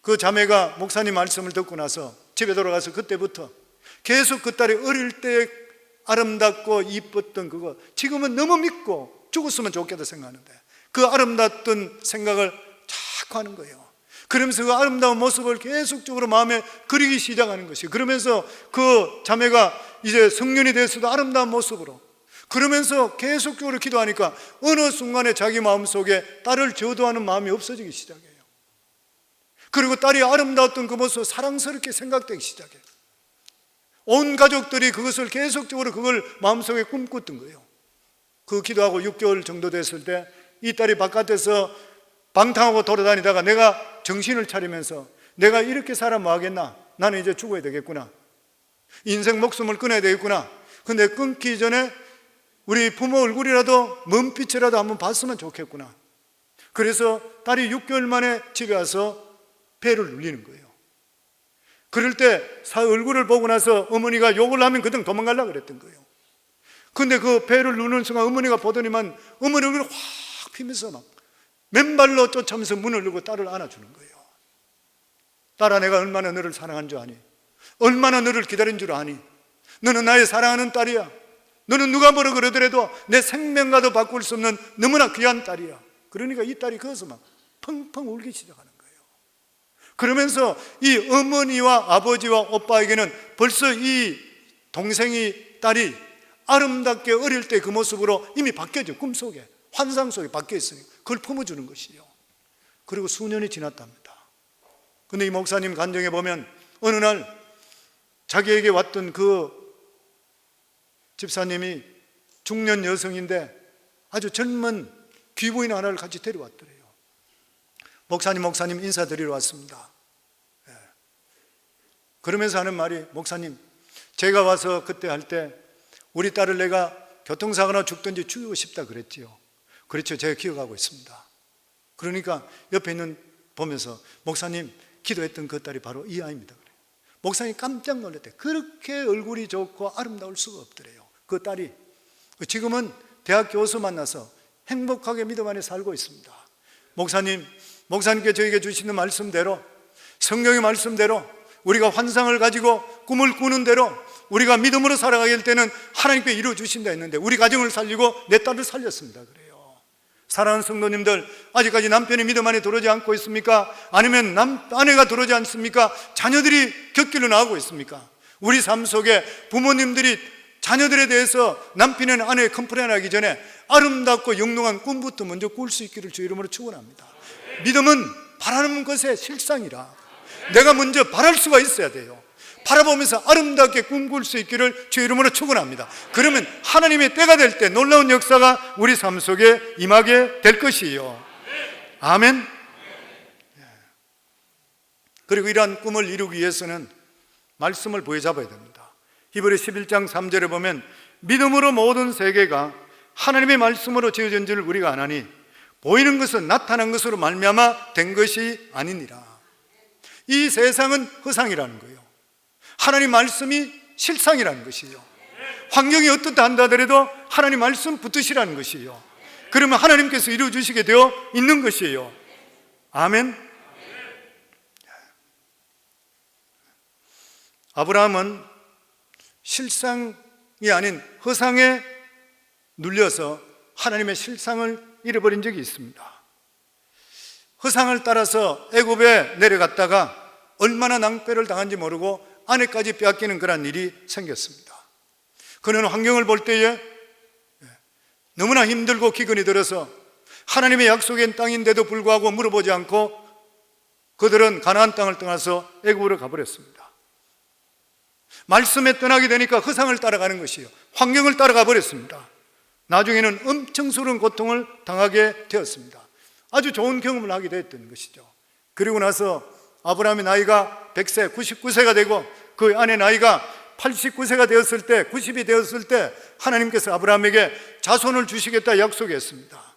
그 자매가 목사님 말씀을 듣고 나서 집에 돌아가서 그때부터 계속 그 딸이 어릴 때 아름답고 이뻤던 그거 지금은 너무 믿고 죽었으면 좋겠다 생각하는데 그 아름답던 생각을 자꾸 하는 거예요. 그러면서 그 아름다운 모습을 계속적으로 마음에 그리기 시작하는 것이에요. 그러면서 그 자매가 이제 성년이 됐어도 아름다운 모습으로, 그러면서 계속적으로 기도하니까 어느 순간에 자기 마음속에 딸을 저도하는 마음이 없어지기 시작해요. 그리고 딸이 아름다웠던 그 모습 사랑스럽게 생각되기 시작해요. 온 가족들이 그것을 계속적으로 그걸 마음속에 꿈꿨던 거예요. 그 기도하고 6개월 정도 됐을 때 이 딸이 바깥에서 방탕하고 돌아다니다가 내가 정신을 차리면서 내가 이렇게 살아면 뭐 하겠나? 나는 이제 죽어야 되겠구나. 인생 목숨을 끊어야 되겠구나. 근데 끊기 전에 우리 부모 얼굴이라도 먼빛이라도 한번 봤으면 좋겠구나. 그래서 딸이 6개월 만에 집에 와서 배를 눌리는 거예요. 그럴 때 얼굴을 보고 나서 어머니가 욕을 하면 그냥 도망가려고 그랬던 거예요. 근데 그 배를 누는 순간 어머니가 보더니만 어머니 얼굴이 확 피면서 막 맨발로 쫓아오면서 문을 열고 딸을 안아주는 거예요. 딸아, 내가 얼마나 너를 사랑한 줄 아니? 얼마나 너를 기다린 줄 아니? 너는 나의 사랑하는 딸이야. 너는 누가 뭐라 그러더라도 내 생명과도 바꿀 수 없는 너무나 귀한 딸이야. 그러니까 이 딸이 거기서 막 펑펑 울기 시작하는 거예요. 그러면서 이 어머니와 아버지와 오빠에게는 벌써 이 딸이 아름답게 어릴 때 그 모습으로 이미 바뀌어져. 꿈속에, 환상 속에 바뀌어 있으니까 그걸 품어주는 것이요. 그리고 수년이 지났답니다. 근데 이 목사님 간증에 보면 어느 날 자기에게 왔던 그 집사님이 중년 여성인데 아주 젊은 귀부인 하나를 같이 데려왔더래요. 목사님 인사드리러 왔습니다. 그러면서 하는 말이, 목사님, 제가 와서 그때 할 때 우리 딸을 내가 교통사고나 죽든지 죽이고 싶다 그랬지요. 그렇죠, 제가 기억하고 있습니다. 그러니까 옆에 있는 보면서, 목사님, 기도했던 그 딸이 바로 이 아이입니다. 그래요. 목사님 깜짝 놀랐대. 그렇게 얼굴이 좋고 아름다울 수가 없더래요. 그 딸이 지금은 대학 교수 만나서 행복하게 믿음 안에 살고 있습니다. 목사님께 저에게 주시는 말씀대로, 성경의 말씀대로, 우리가 환상을 가지고 꿈을 꾸는 대로 우리가 믿음으로 살아가게 될 때는 하나님께 이루어주신다 했는데 우리 가정을 살리고 내 딸을 살렸습니다. 그래요. 사랑하는 성도님들, 아직까지 남편이 믿음 안에 들어오지 않고 있습니까? 아니면 아내가 들어오지 않습니까? 자녀들이 곁길로 나오고 있습니까? 우리 삶 속에 부모님들이 자녀들에 대해서 남편이나 아내에 컴플레인하기 전에 아름답고 영롱한 꿈부터 먼저 꿀 수 있기를 주 이름으로 축원합니다. 믿음은 바라는 것의 실상이라 내가 먼저 바랄 수가 있어야 돼요. 바라보면서 아름답게 꿈꿀 수 있기를 주 이름으로 축원합니다. 그러면 하나님의 때가 될 때 놀라운 역사가 우리 삶 속에 임하게 될 것이에요. 아멘. 그리고 이러한 꿈을 이루기 위해서는 말씀을 부여잡아야 됩니다. 히브리 11장 3절에 보면 믿음으로 모든 세계가 하나님의 말씀으로 지어진 줄 우리가 아나니 보이는 것은 나타난 것으로 말미암아 된 것이 아니니라. 이 세상은 허상이라는 거예요. 하나님 말씀이 실상이라는 것이에요. 환경이 어떻다 한다 하더라도 하나님 말씀 붙드시라는 것이에요. 그러면 하나님께서 이루어주시게 되어 있는 것이에요. 아멘. 아브라함은 실상이 아닌 허상에 눌려서 하나님의 실상을 잃어버린 적이 있습니다. 허상을 따라서 애굽에 내려갔다가 얼마나 낭패를 당한지 모르고 아내까지 빼앗기는 그런 일이 생겼습니다. 그는 환경을 볼 때에 너무나 힘들고 기근이 들어서 하나님의 약속의 땅인데도 불구하고 물어보지 않고 그들은 가나안 땅을 떠나서 애굽으로 가버렸습니다. 말씀에 떠나게 되니까 허상을 따라가는 것이에요. 환경을 따라가 버렸습니다. 나중에는 엄청스러운 고통을 당하게 되었습니다. 아주 좋은 경험을 하게 됐던 것이죠. 그리고 나서 아브라함의 나이가 100세, 99세가 되고 그 아내 나이가 89세가 되었을 때, 90이 되었을 때 하나님께서 아브라함에게 자손을 주시겠다 약속했습니다.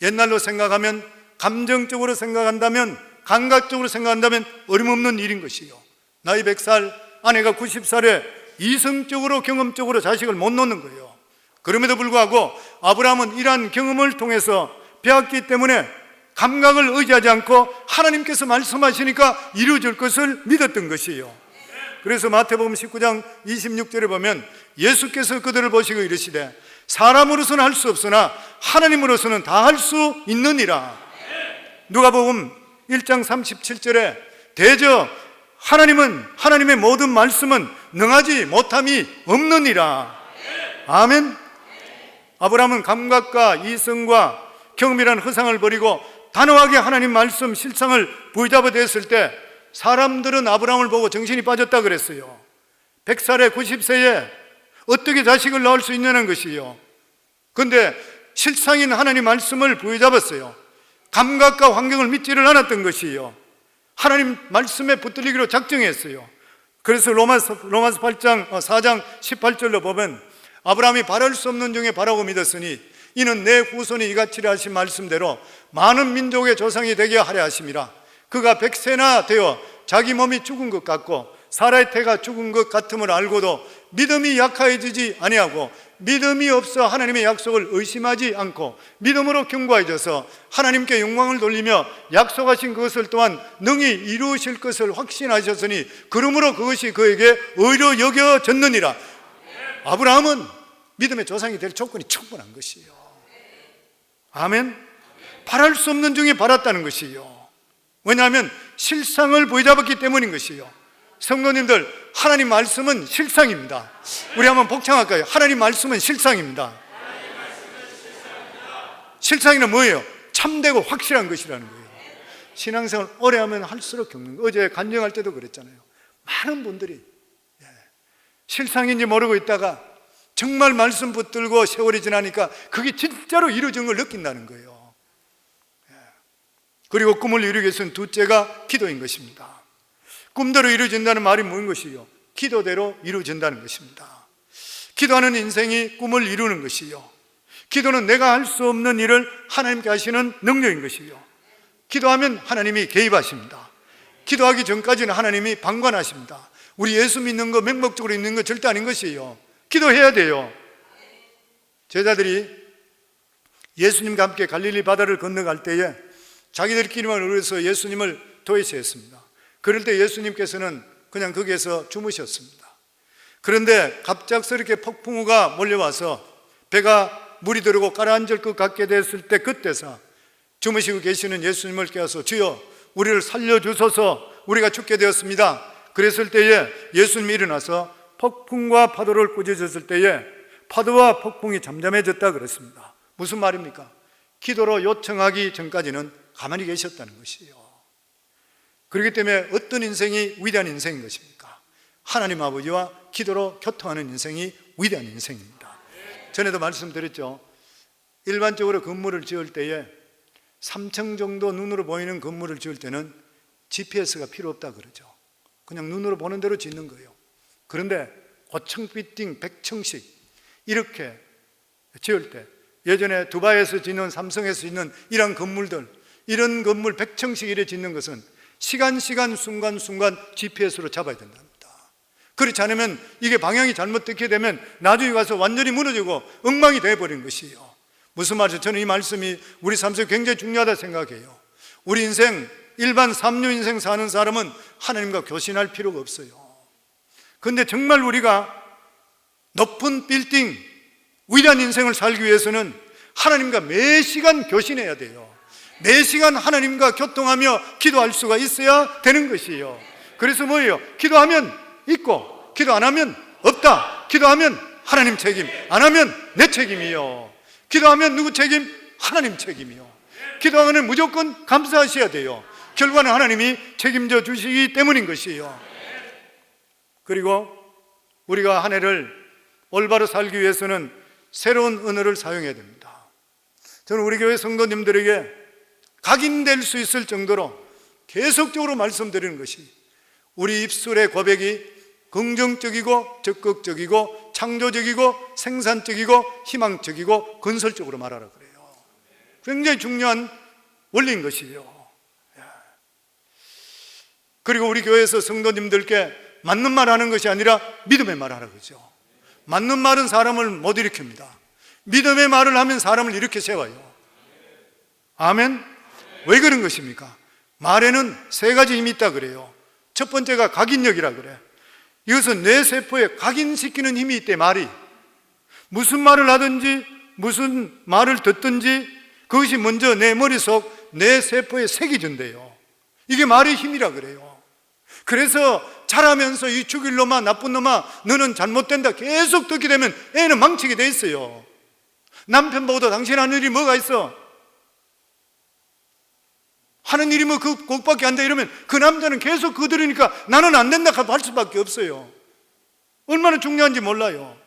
옛날로 생각하면, 감정적으로 생각한다면, 감각적으로 생각한다면 어림없는 일인 것이요. 나이 100살, 아내가 90살에 이성적으로 경험적으로 자식을 못 놓는 거예요. 그럼에도 불구하고 아브라함은 이러한 경험을 통해서 배웠기 때문에 감각을 의지하지 않고 하나님께서 말씀하시니까 이루어질 것을 믿었던 것이에요. 그래서 마태복음 19장 26절에 보면 예수께서 그들을 보시고 이르시되 사람으로서는 할 수 없으나 하나님으로서는 다 할 수 있느니라. 누가복음 1장 37절에 대저 하나님의 모든 말씀은 능하지 못함이 없느니라. 아멘. 아브라함은 감각과 이성과 경험이라는 허상을 버리고 단호하게 하나님 말씀 실상을 부여잡아 댔을 때 사람들은 아브라함을 보고 정신이 빠졌다 그랬어요. 100살에 90세에 어떻게 자식을 낳을 수 있냐는 것이요. 그런데 실상인 하나님 말씀을 부여잡았어요. 감각과 환경을 믿지를 않았던 것이요. 하나님 말씀에 붙들리기로 작정했어요. 그래서 로마서 4장 18절로 보면 아브라함이 바랄 수 없는 중에 바라고 믿었으니 이는 내 후손이 이같이 하신 말씀대로 많은 민족의 조상이 되게 하려 하심이라. 그가 100세나 되어 자기 몸이 죽은 것 같고 사라의 태가 죽은 것 같음을 알고도 믿음이 약해지지 아니하고 믿음이 없어 하나님의 약속을 의심하지 않고 믿음으로 견고해져서 하나님께 영광을 돌리며 약속하신 그것을 또한 능히 이루실 것을 확신하셨으니 그러므로 그것이 그에게 의로 여겨졌느니라. 아브라함은 믿음의 조상이 될 조건이 충분한 것이에요. 아멘. 바랄 수 없는 중에 바랐다는 것이에요. 왜냐하면 실상을 부여잡았기 때문인 것이에요. 성도님들, 하나님 말씀은 실상입니다. 우리 한번 복창할까요? 하나님 말씀은 실상입니다. 실상이란 뭐예요? 참되고 확실한 것이라는 거예요. 신앙생활 오래 하면 할수록 겪는 거. 어제 간증할 때도 그랬잖아요. 많은 분들이 실상인지 모르고 있다가 정말 말씀 붙들고 세월이 지나니까 그게 진짜로 이루어진 걸 느낀다는 거예요. 그리고 꿈을 이루기 위해서는 둘째가 기도인 것입니다. 꿈대로 이루어진다는 말이 무슨 것이요? 기도대로 이루어진다는 것입니다. 기도하는 인생이 꿈을 이루는 것이요. 기도는 내가 할 수 없는 일을 하나님께 하시는 능력인 것이요. 기도하면 하나님이 개입하십니다. 기도하기 전까지는 하나님이 방관하십니다. 우리 예수 믿는 거 맹목적으로 있는 거 절대 아닌 것이에요. 기도해야 돼요. 제자들이 예수님과 함께 갈릴리 바다를 건너갈 때에 자기들끼리만 의뢰서 예수님을 도외시했습니다. 그럴 때 예수님께서는 그냥 거기에서 주무셨습니다. 그런데 갑작스럽게 폭풍우가 몰려와서 배가 물이 들어오고 가라앉을 것 같게 됐을 때, 그때서 주무시고 계시는 예수님을 깨워서 주여 우리를 살려주소서, 우리가 죽게 되었습니다. 그랬을 때에 예수님이 일어나서 폭풍과 파도를 꾸짖었을 때에 파도와 폭풍이 잠잠해졌다 그랬습니다. 무슨 말입니까? 기도로 요청하기 전까지는 가만히 계셨다는 것이에요. 그렇기 때문에 어떤 인생이 위대한 인생인 것입니까? 하나님 아버지와 기도로 교통하는 인생이 위대한 인생입니다. 전에도 말씀드렸죠. 일반적으로 건물을 지을 때에 3층 정도 눈으로 보이는 건물을 지을 때는 GPS가 필요 없다 그러죠. 그냥 눈으로 보는 대로 짓는 거예요. 그런데 5층 빌딩 100층씩 이렇게 지을 때, 예전에 두바이에서 짓는, 삼성에서 짓는 이런 건물들, 이런 건물 100층씩 이래 짓는 것은 시간 순간 GPS로 잡아야 된답니다. 그렇지 않으면 이게 방향이 잘못되게 되면 나중에 가서 완전히 무너지고 엉망이 되어버리는 것이에요. 무슨 말이죠? 저는 이 말씀이 우리 삶 속에 굉장히 중요하다 생각해요. 우리 인생, 일반 삼류 인생 사는 사람은 하나님과 교신할 필요가 없어요. 그런데 정말 우리가 높은 빌딩, 위대한 인생을 살기 위해서는 하나님과 매 시간 교신해야 돼요. 매 시간 하나님과 교통하며 기도할 수가 있어야 되는 것이에요. 그래서 뭐예요? 기도하면 있고, 기도 안 하면 없다. 기도하면 하나님 책임, 안 하면 내 책임이요. 기도하면 누구 책임? 하나님 책임이요. 기도하면 무조건 감사하셔야 돼요. 결과는 하나님이 책임져 주시기 때문인 것이에요. 그리고 우리가 한 해를 올바로 살기 위해서는 새로운 언어를 사용해야 됩니다. 저는 우리 교회 성도님들에게 각인될 수 있을 정도로 계속적으로 말씀드리는 것이, 우리 입술의 고백이 긍정적이고 적극적이고 창조적이고 생산적이고 희망적이고 건설적으로 말하라 그래요. 굉장히 중요한 원리인 것이에요. 그리고 우리 교회에서 성도님들께 맞는 말 하는 것이 아니라 믿음의 말 하라 그러죠. 맞는 말은 사람을 못 일으킵니다. 믿음의 말을 하면 사람을 일으켜 세워요. 아멘? 왜 그런 것입니까? 말에는 3가지 힘이 있다 그래요. 첫 번째가 각인력이라 그래. 이것은 뇌 세포에 각인시키는 힘이 있대. 말이 무슨 말을 하든지 무슨 말을 듣든지 그것이 먼저 내 머릿속 뇌 세포에 새겨진대요. 이게 말의 힘이라 그래요. 그래서 자라면서 이 죽일 놈아, 나쁜 놈아, 너는 잘못된다 계속 듣게 되면 애는 망치게 돼 있어요. 남편보다 당신 하는 일이 뭐가 있어? 하는 일이 뭐 그것밖에 안 돼 이러면 그 남자는 계속 그거 들으니까 나는 안 된다 하고 할 수밖에 없어요. 얼마나 중요한지 몰라요.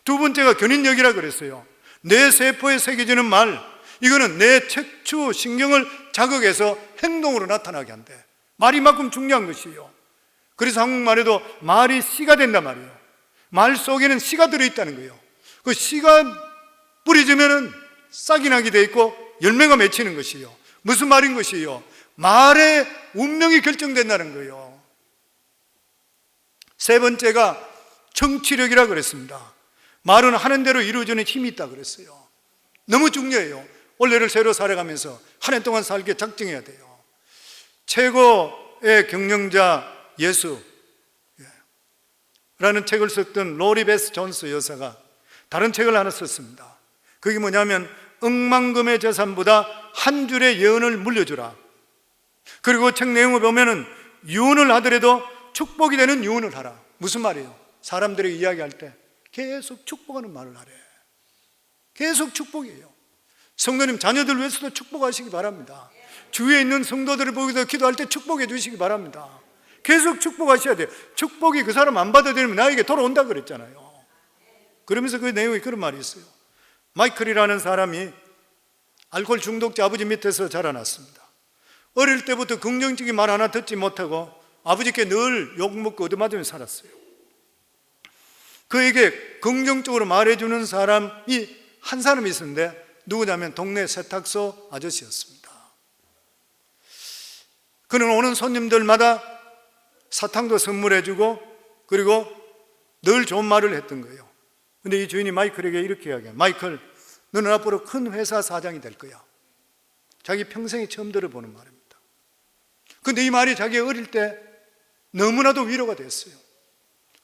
두 번째가 견인력이라 그랬어요. 뇌 세포에 새겨지는 말, 이거는 내 척추 신경을 자극해서 행동으로 나타나게 한대. 말이 만큼 중요한 것이에요. 그래서 한국말에도 말이 씨가 된단 말이에요. 말 속에는 씨가 들어있다는 거예요. 그 씨가 뿌려지면은 싹이 나게 돼 있고 열매가 맺히는 것이에요. 무슨 말인 것이에요? 말의 운명이 결정된다는 거예요. 세 번째가 청취력이라 그랬습니다. 말은 하는 대로 이루어지는 힘이 있다 그랬어요. 너무 중요해요. 원래를 새로 살아가면서 한 해 동안 살게 작정해야 돼요. 최고의 경영자 예수라는 책을 썼던 로리 베스 존스 여사가 다른 책을 하나 썼습니다. 그게 뭐냐면 억만금의 재산보다 한 줄의 예언을 물려주라. 그리고 책 내용을 보면은 유언을 하더라도 축복이 되는 유언을 하라. 무슨 말이에요? 사람들에게 이야기할 때 계속 축복하는 말을 하래. 계속 축복이에요. 성도님 자녀들 위해서도 축복하시기 바랍니다. 주위에 있는 성도들을 보기도 기도할 때 축복해 주시기 바랍니다. 계속 축복하셔야 돼요. 축복이 그 사람 안 받아들이면 나에게 돌아온다 그랬잖아요. 그러면서 그 내용에 그런 말이 있어요. 마이클이라는 사람이 알코올 중독자 아버지 밑에서 자라났습니다. 어릴 때부터 긍정적인 말 하나 듣지 못하고 아버지께 늘 욕먹고 얻어맞으며 살았어요. 그에게 긍정적으로 말해주는 사람이 한 사람이 있었는데 누구냐면 동네 세탁소 아저씨였습니다. 그는 오는 손님들마다 사탕도 선물해주고 그리고 늘 좋은 말을 했던 거예요. 근데 이 주인이 마이클에게 이렇게 이야기해요. 마이클, 너는 앞으로 큰 회사 사장이 될 거야. 자기 평생에 처음 들어보는 말입니다. 근데 이 말이 자기 어릴 때 너무나도 위로가 됐어요.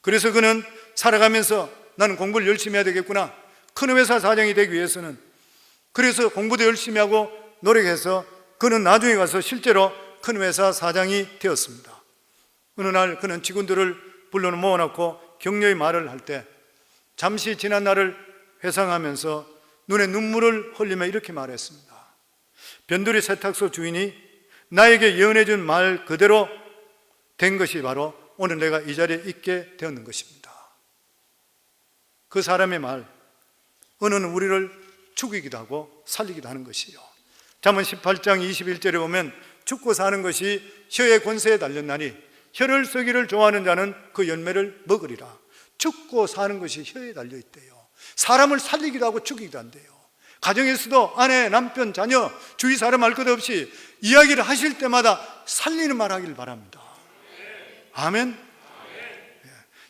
그래서 그는 살아가면서 나는 공부를 열심히 해야 되겠구나. 큰 회사 사장이 되기 위해서는. 그래서 공부도 열심히 하고 노력해서 그는 나중에 가서 실제로 큰 회사 사장이 되었습니다. 어느 날 그는 직원들을 불러 모아놓고 격려의 말을 할 때 잠시 지난 날을 회상하면서 눈에 눈물을 흘리며 이렇게 말했습니다. 변두리 세탁소 주인이 나에게 예언해준 말 그대로 된 것이 바로 오늘 내가 이 자리에 있게 되었는 것입니다. 그 사람의 말, 은은 우리를 죽이기도 하고 살리기도 하는 것이요. 잠언 18장 21절에 보면 죽고 사는 것이 혀의 권세에 달렸나니 혀를 쓰기를 좋아하는 자는 그 열매를 먹으리라. 죽고 사는 것이 혀에 달려있대요. 사람을 살리기도 하고 죽이기도 한대요. 가정에서도 아내, 남편, 자녀, 주위 사람 할 것 없이 이야기를 하실 때마다 살리는 말 하기를 바랍니다. 아멘.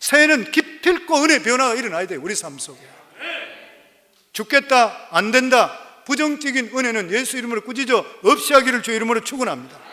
새해는 기필코 은혜의 변화가 일어나야 돼요. 우리 삶 속에. 죽겠다, 안 된다, 부정적인 은혜는 예수 이름으로 꾸짖어 없이 하기를 주 이름으로 축원합니다.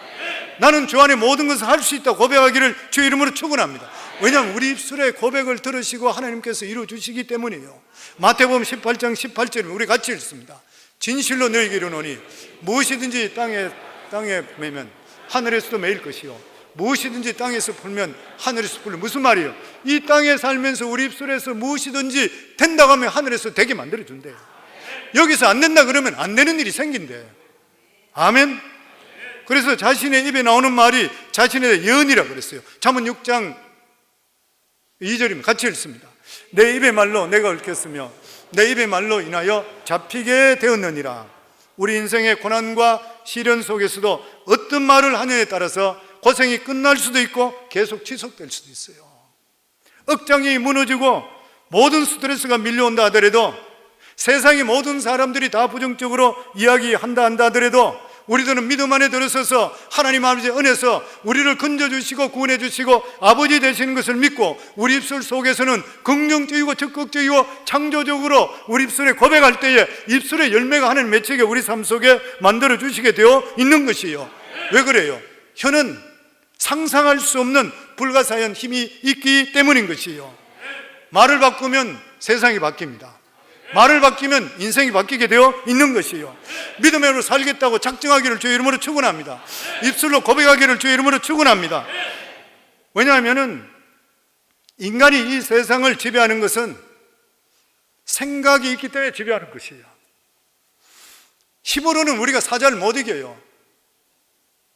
나는 주 안에 모든 것을 할 수 있다 고백하기를 주 이름으로 축원합니다. 왜냐하면 우리 입술의 고백을 들으시고 하나님께서 이루어주시기 때문이에요. 마태복음 18장 18절에 우리 같이 읽습니다. 진실로 너희에게 이르노니 무엇이든지 땅에 매면 하늘에서도 매일 것이요 무엇이든지 땅에서 풀면 하늘에서 풀려. 무슨 말이에요? 이 땅에 살면서 우리 입술에서 무엇이든지 된다고 하면 하늘에서 되게 만들어준대요. 여기서 안 된다 그러면 안 되는 일이 생긴대. 아멘. 그래서 자신의 입에 나오는 말이 자신의 예언이라고 그랬어요. 잠언 6장 2절이면 같이 읽습니다. 내 입의 말로 내가 얽혔으며 내 입의 말로 인하여 잡히게 되었느니라. 우리 인생의 고난과 시련 속에서도 어떤 말을 하느냐에 따라서 고생이 끝날 수도 있고 계속 지속될 수도 있어요. 억장이 무너지고 모든 스트레스가 밀려온다 하더라도, 세상의 모든 사람들이 다 부정적으로 이야기한다 하더라도 우리들은 믿음 안에 들어서서 하나님 아버지의 은혜에서 우리를 건져주시고 구원해주시고 아버지 되시는 것을 믿고 우리 입술 속에서는 긍정적이고 적극적이고 창조적으로 우리 입술에 고백할 때에 입술의 열매가 하는 매체가 우리 삶 속에 만들어주시게 되어 있는 것이에요. 왜 그래요? 혀는 상상할 수 없는 불가사의한 힘이 있기 때문인 것이에요. 말을 바꾸면 세상이 바뀝니다. 말을 바뀌면 인생이 바뀌게 되어 있는 것이에요. 믿음으로 살겠다고 작정하기를 주의 이름으로 축원합니다. 입술로 고백하기를 주의 이름으로 축원합니다. 왜냐하면 인간이 이 세상을 지배하는 것은 생각이 있기 때문에 지배하는 것이에요. 힘으로는 우리가 사자를 못 이겨요.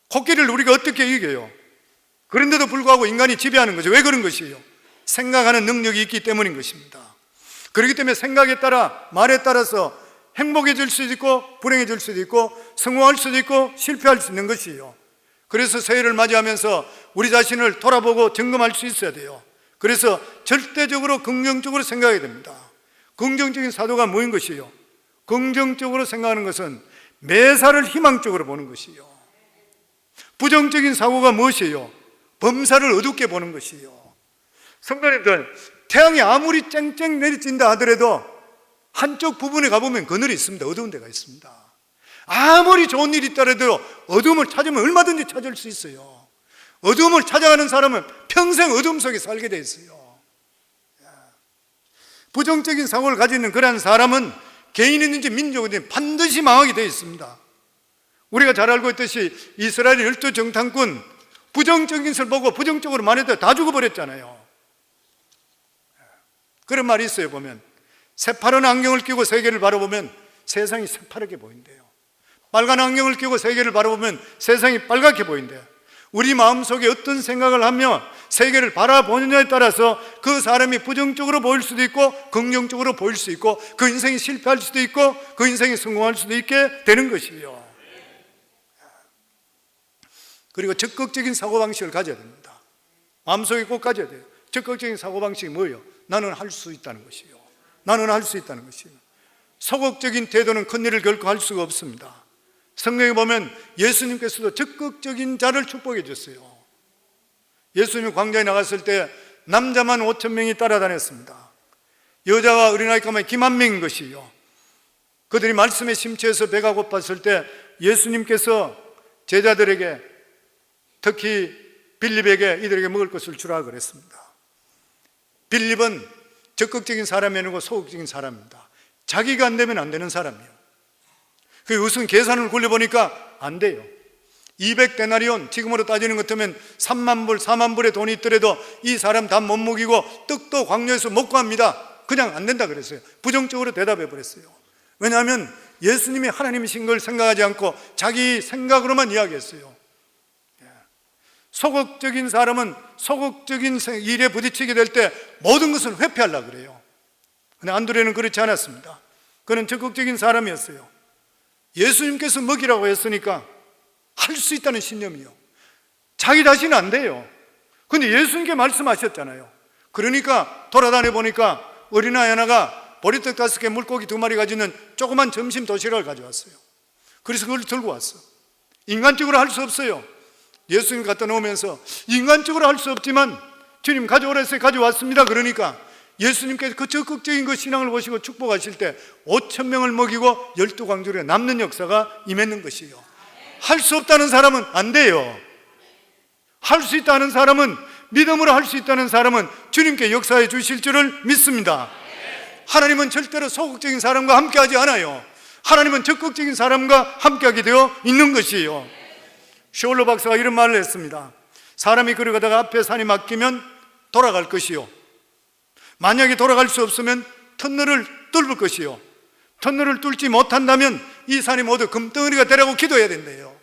코끼리를 우리가 어떻게 이겨요? 그런데도 불구하고 인간이 지배하는 거죠. 왜 그런 것이에요? 생각하는 능력이 있기 때문인 것입니다. 그렇기 때문에 생각에 따라, 말에 따라서 행복해질 수도 있고 불행해질 수도 있고 성공할 수도 있고 실패할 수 있는 것이에요. 그래서 새해를 맞이하면서 우리 자신을 돌아보고 점검할 수 있어야 돼요. 그래서 절대적으로 긍정적으로 생각해야 됩니다. 긍정적인 사도가 뭐인 것이에요? 긍정적으로 생각하는 것은 매사를 희망적으로 보는 것이에요. 부정적인 사고가 무엇이에요? 범사를 어둡게 보는 것이에요. 성도님들, 태양이 아무리 쨍쨍 내리친다 하더라도 한쪽 부분에 가보면 그늘이 있습니다. 어두운 데가 있습니다. 아무리 좋은 일이 있더라도 어두움을 찾으면 얼마든지 찾을 수 있어요. 어두움을 찾아가는 사람은 평생 어두움 속에 살게 돼 있어요. 부정적인 사고를 가지는 그러한 사람은 개인이든지 민족이든지 반드시 망하게 되어 있습니다. 우리가 잘 알고 있듯이 이스라엘 열두 정탐꾼 부정적인 것을 보고 부정적으로 말해도 다 죽어버렸잖아요. 그런 말이 있어요. 보면 새파란 안경을 끼고 세계를 바라보면 세상이 새파랗게 보인대요. 빨간 안경을 끼고 세계를 바라보면 세상이 빨갛게 보인대요. 우리 마음속에 어떤 생각을 하며 세계를 바라보느냐에 따라서 그 사람이 부정적으로 보일 수도 있고 긍정적으로 보일 수 있고 그 인생이 실패할 수도 있고 그 인생이 성공할 수도 있게 되는 것이에요. 그리고 적극적인 사고방식을 가져야 됩니다. 마음속에 꼭 가져야 돼요. 적극적인 사고방식이 뭐예요? 나는 할 수 있다는 것이에요. 나는 할 수 있다는 것이에요. 소극적인 태도는 큰일을 결코 할 수가 없습니다. 성경에 보면 예수님께서도 적극적인 자를 축복해 줬어요. 예수님이 광야에 나갔을 때 남자만 5,000명이 따라다녔습니다. 여자와 어린아이 가만 기만 명인 것이에요. 그들이 말씀에 심취해서 배가 고팠을 때 예수님께서 제자들에게, 특히 빌립에게 이들에게 먹을 것을 주라 그랬습니다. 빌립은 적극적인 사람이 아니고 소극적인 사람입니다. 자기가 안 되면 안 되는 사람이에요. 그 무슨 계산을 굴려보니까 안 돼요. 200데나리온, 지금으로 따지는 것 같으면 3만 불, 4만 불의 돈이 있더라도 이 사람 다 못 먹이고 떡도 광야에서 먹고 합니다. 그냥 안 된다 그랬어요. 부정적으로 대답해 버렸어요. 왜냐하면 예수님이 하나님이신 걸 생각하지 않고 자기 생각으로만 이야기했어요. 소극적인 사람은 소극적인 일에 부딪히게 될 때 모든 것을 회피하려고 그래요. 근데 안드레는 그렇지 않았습니다. 그는 적극적인 사람이었어요. 예수님께서 먹이라고 했으니까 할 수 있다는 신념이요. 자기 자신은 안 돼요. 근데 예수님께 말씀하셨잖아요. 그러니까 돌아다녀 보니까 어린아이 하나가 보리떡 5개, 물고기 2마리 가지는 조그만 점심 도시락을 가져왔어요. 그래서 그걸 들고 왔어. 인간적으로 할 수 없어요. 예수님 갖다 놓으면서 인간적으로 할 수 없지만 주님 가져오라 해서 가져왔습니다. 그러니까 예수님께서 그 적극적인 그 신앙을 보시고 축복하실 때 5,000명을 먹이고 12광주리에 남는 역사가 임했는 것이에요. 할 수 없다는 사람은 안 돼요. 할 수 있다는 사람은, 믿음으로 할 수 있다는 사람은 주님께 역사해 주실 줄을 믿습니다. 하나님은 절대로 소극적인 사람과 함께하지 않아요. 하나님은 적극적인 사람과 함께하게 되어 있는 것이에요. 숄로 박사가 이런 말을 했습니다. 사람이 걸어가다가 앞에 산이 막히면 돌아갈 것이요, 만약에 돌아갈 수 없으면 터널을 뚫을 것이요, 터널을 뚫지 못한다면 이 산이 모두 금덩어리가 되라고 기도해야 된대요.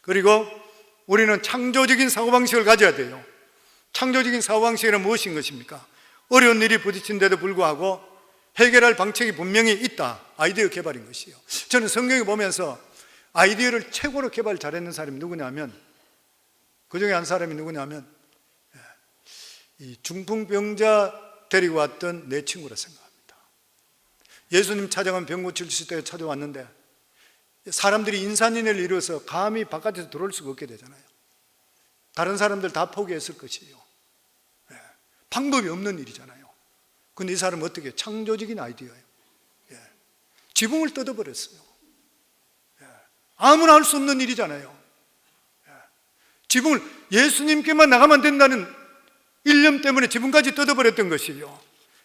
그리고 우리는 창조적인 사고방식을 가져야 돼요. 창조적인 사고방식이란 무엇인 것입니까? 어려운 일이 부딪힌데도 불구하고 해결할 방책이 분명히 있다. 아이디어 개발인 것이에요. 저는 성경에 보면서 아이디어를 최고로 개발 잘했는 사람이 누구냐면, 그 중에 한 사람이 누구냐면 이 중풍병자 데리고 왔던 내 친구라 생각합니다. 예수님 찾아간 병 고칠 때 찾아왔는데 사람들이 인산인해를 이루어서 감히 바깥에서 들어올 수가 없게 되잖아요. 다른 사람들 다 포기했을 것이에요. 방법이 없는 일이잖아요. 근데 이 사람은 어떻게, 창조적인 아이디어예요. 지붕을 뜯어버렸어요. 아무나 할 수 없는 일이잖아요. 지붕을, 예수님께만 나가면 된다는 일념 때문에 지붕까지 뜯어버렸던 것이에요.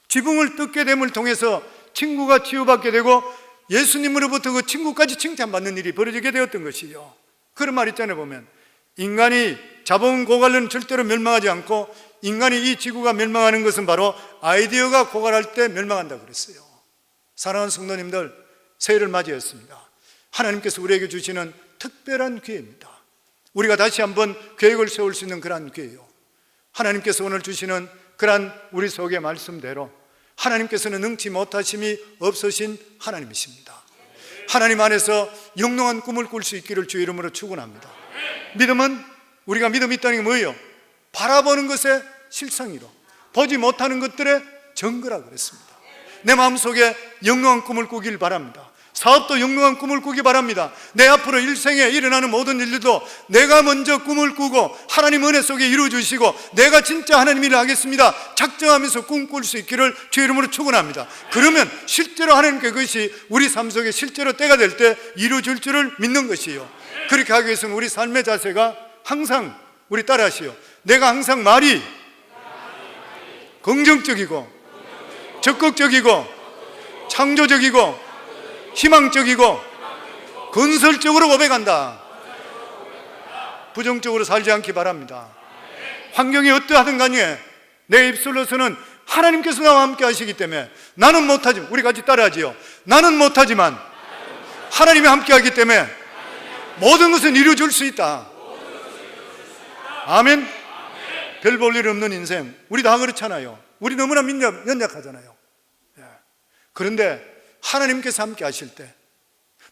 지붕을 뜯게 됨을 통해서 친구가 치유받게 되고 예수님으로부터 그 친구까지 칭찬받는 일이 벌어지게 되었던 것이에요. 그런 말 있잖아요. 보면 인간이 자본 고갈은 절대로 멸망하지 않고 인간이 이 지구가 멸망하는 것은 바로 아이디어가 고갈할 때 멸망한다고 그랬어요. 사랑하는 성도님들, 새해를 맞이했습니다. 하나님께서 우리에게 주시는 특별한 기회입니다. 우리가 다시 한번 계획을 세울 수 있는 그러한 기회예요. 하나님께서 오늘 주시는 그러한 우리 속의 말씀대로 하나님께서는 능치 못하심이 없으신 하나님이십니다. 하나님 안에서 영롱한 꿈을 꿀 수 있기를 주의 이름으로 축원합니다. 믿음은, 우리가 믿음이 있다는 게 뭐예요? 바라보는 것의 실상이로 보지 못하는 것들의 증거라고 그랬습니다. 내 마음속에 영롱한 꿈을 꾸길 바랍니다. 사업도 영롱한 꿈을 꾸기 바랍니다. 내 앞으로 일생에 일어나는 모든 일들도 내가 먼저 꿈을 꾸고 하나님 은혜 속에 이루어주시고 내가 진짜 하나님 일을 하겠습니다 작정하면서 꿈꿀 수 있기를 주의 이름으로 축원합니다. 그러면 실제로 하나님께 그것이 우리 삶 속에 실제로 때가 될 때 이루어질 줄을 믿는 것이에요. 그렇게 하기 위해서는 우리 삶의 자세가 항상, 우리 따라하시오, 내가 항상 말이 긍정적이고 적극적이고 창조적이고 희망적이고 건설적으로 고백한다. 부정적으로 살지 않기 바랍니다. 환경이 어떠하든 간에 내 입술로서는 하나님께서 나와 함께 하시기 때문에 나는 못하지만, 우리 같이 따라하지요. 나는 못하지만 하나님이 함께 하기 때문에 모든 것은 이루어질 수 있다. 아멘. 별 볼 일 없는 인생, 우리 다 그렇잖아요. 우리 너무나 연약하잖아요. 그런데 하나님께서 함께 하실 때,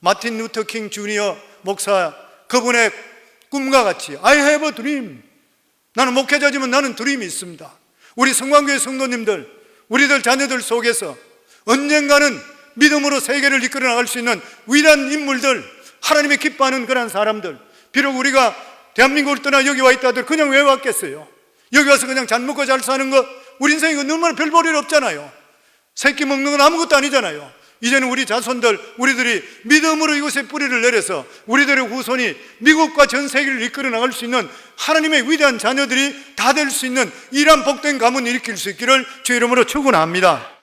마틴 루터 킹 주니어 목사, 그분의 꿈과 같이 I have a dream, 나는 목회자지만 나는 드림이 있습니다. 우리 성광교회 성도님들, 우리들 자녀들 속에서 언젠가는 믿음으로 세계를 이끌어 나갈 수 있는 위대한 인물들, 하나님의 기뻐하는 그런 사람들, 비록 우리가 대한민국을 떠나 여기 와 있다들 그냥 왜 왔겠어요? 여기 와서 그냥 잘 먹고 잘 사는 것, 우리 인생이 얼마나 별 볼 일 없잖아요. 새끼 먹는 건 아무것도 아니잖아요. 이제는 우리 자손들, 우리들이 믿음으로 이곳에 뿌리를 내려서 우리들의 후손이 미국과 전 세계를 이끌어 나갈 수 있는 하나님의 위대한 자녀들이 다 될 수 있는 이러한 복된 가문을 일으킬 수 있기를 주의 이름으로 축원합니다.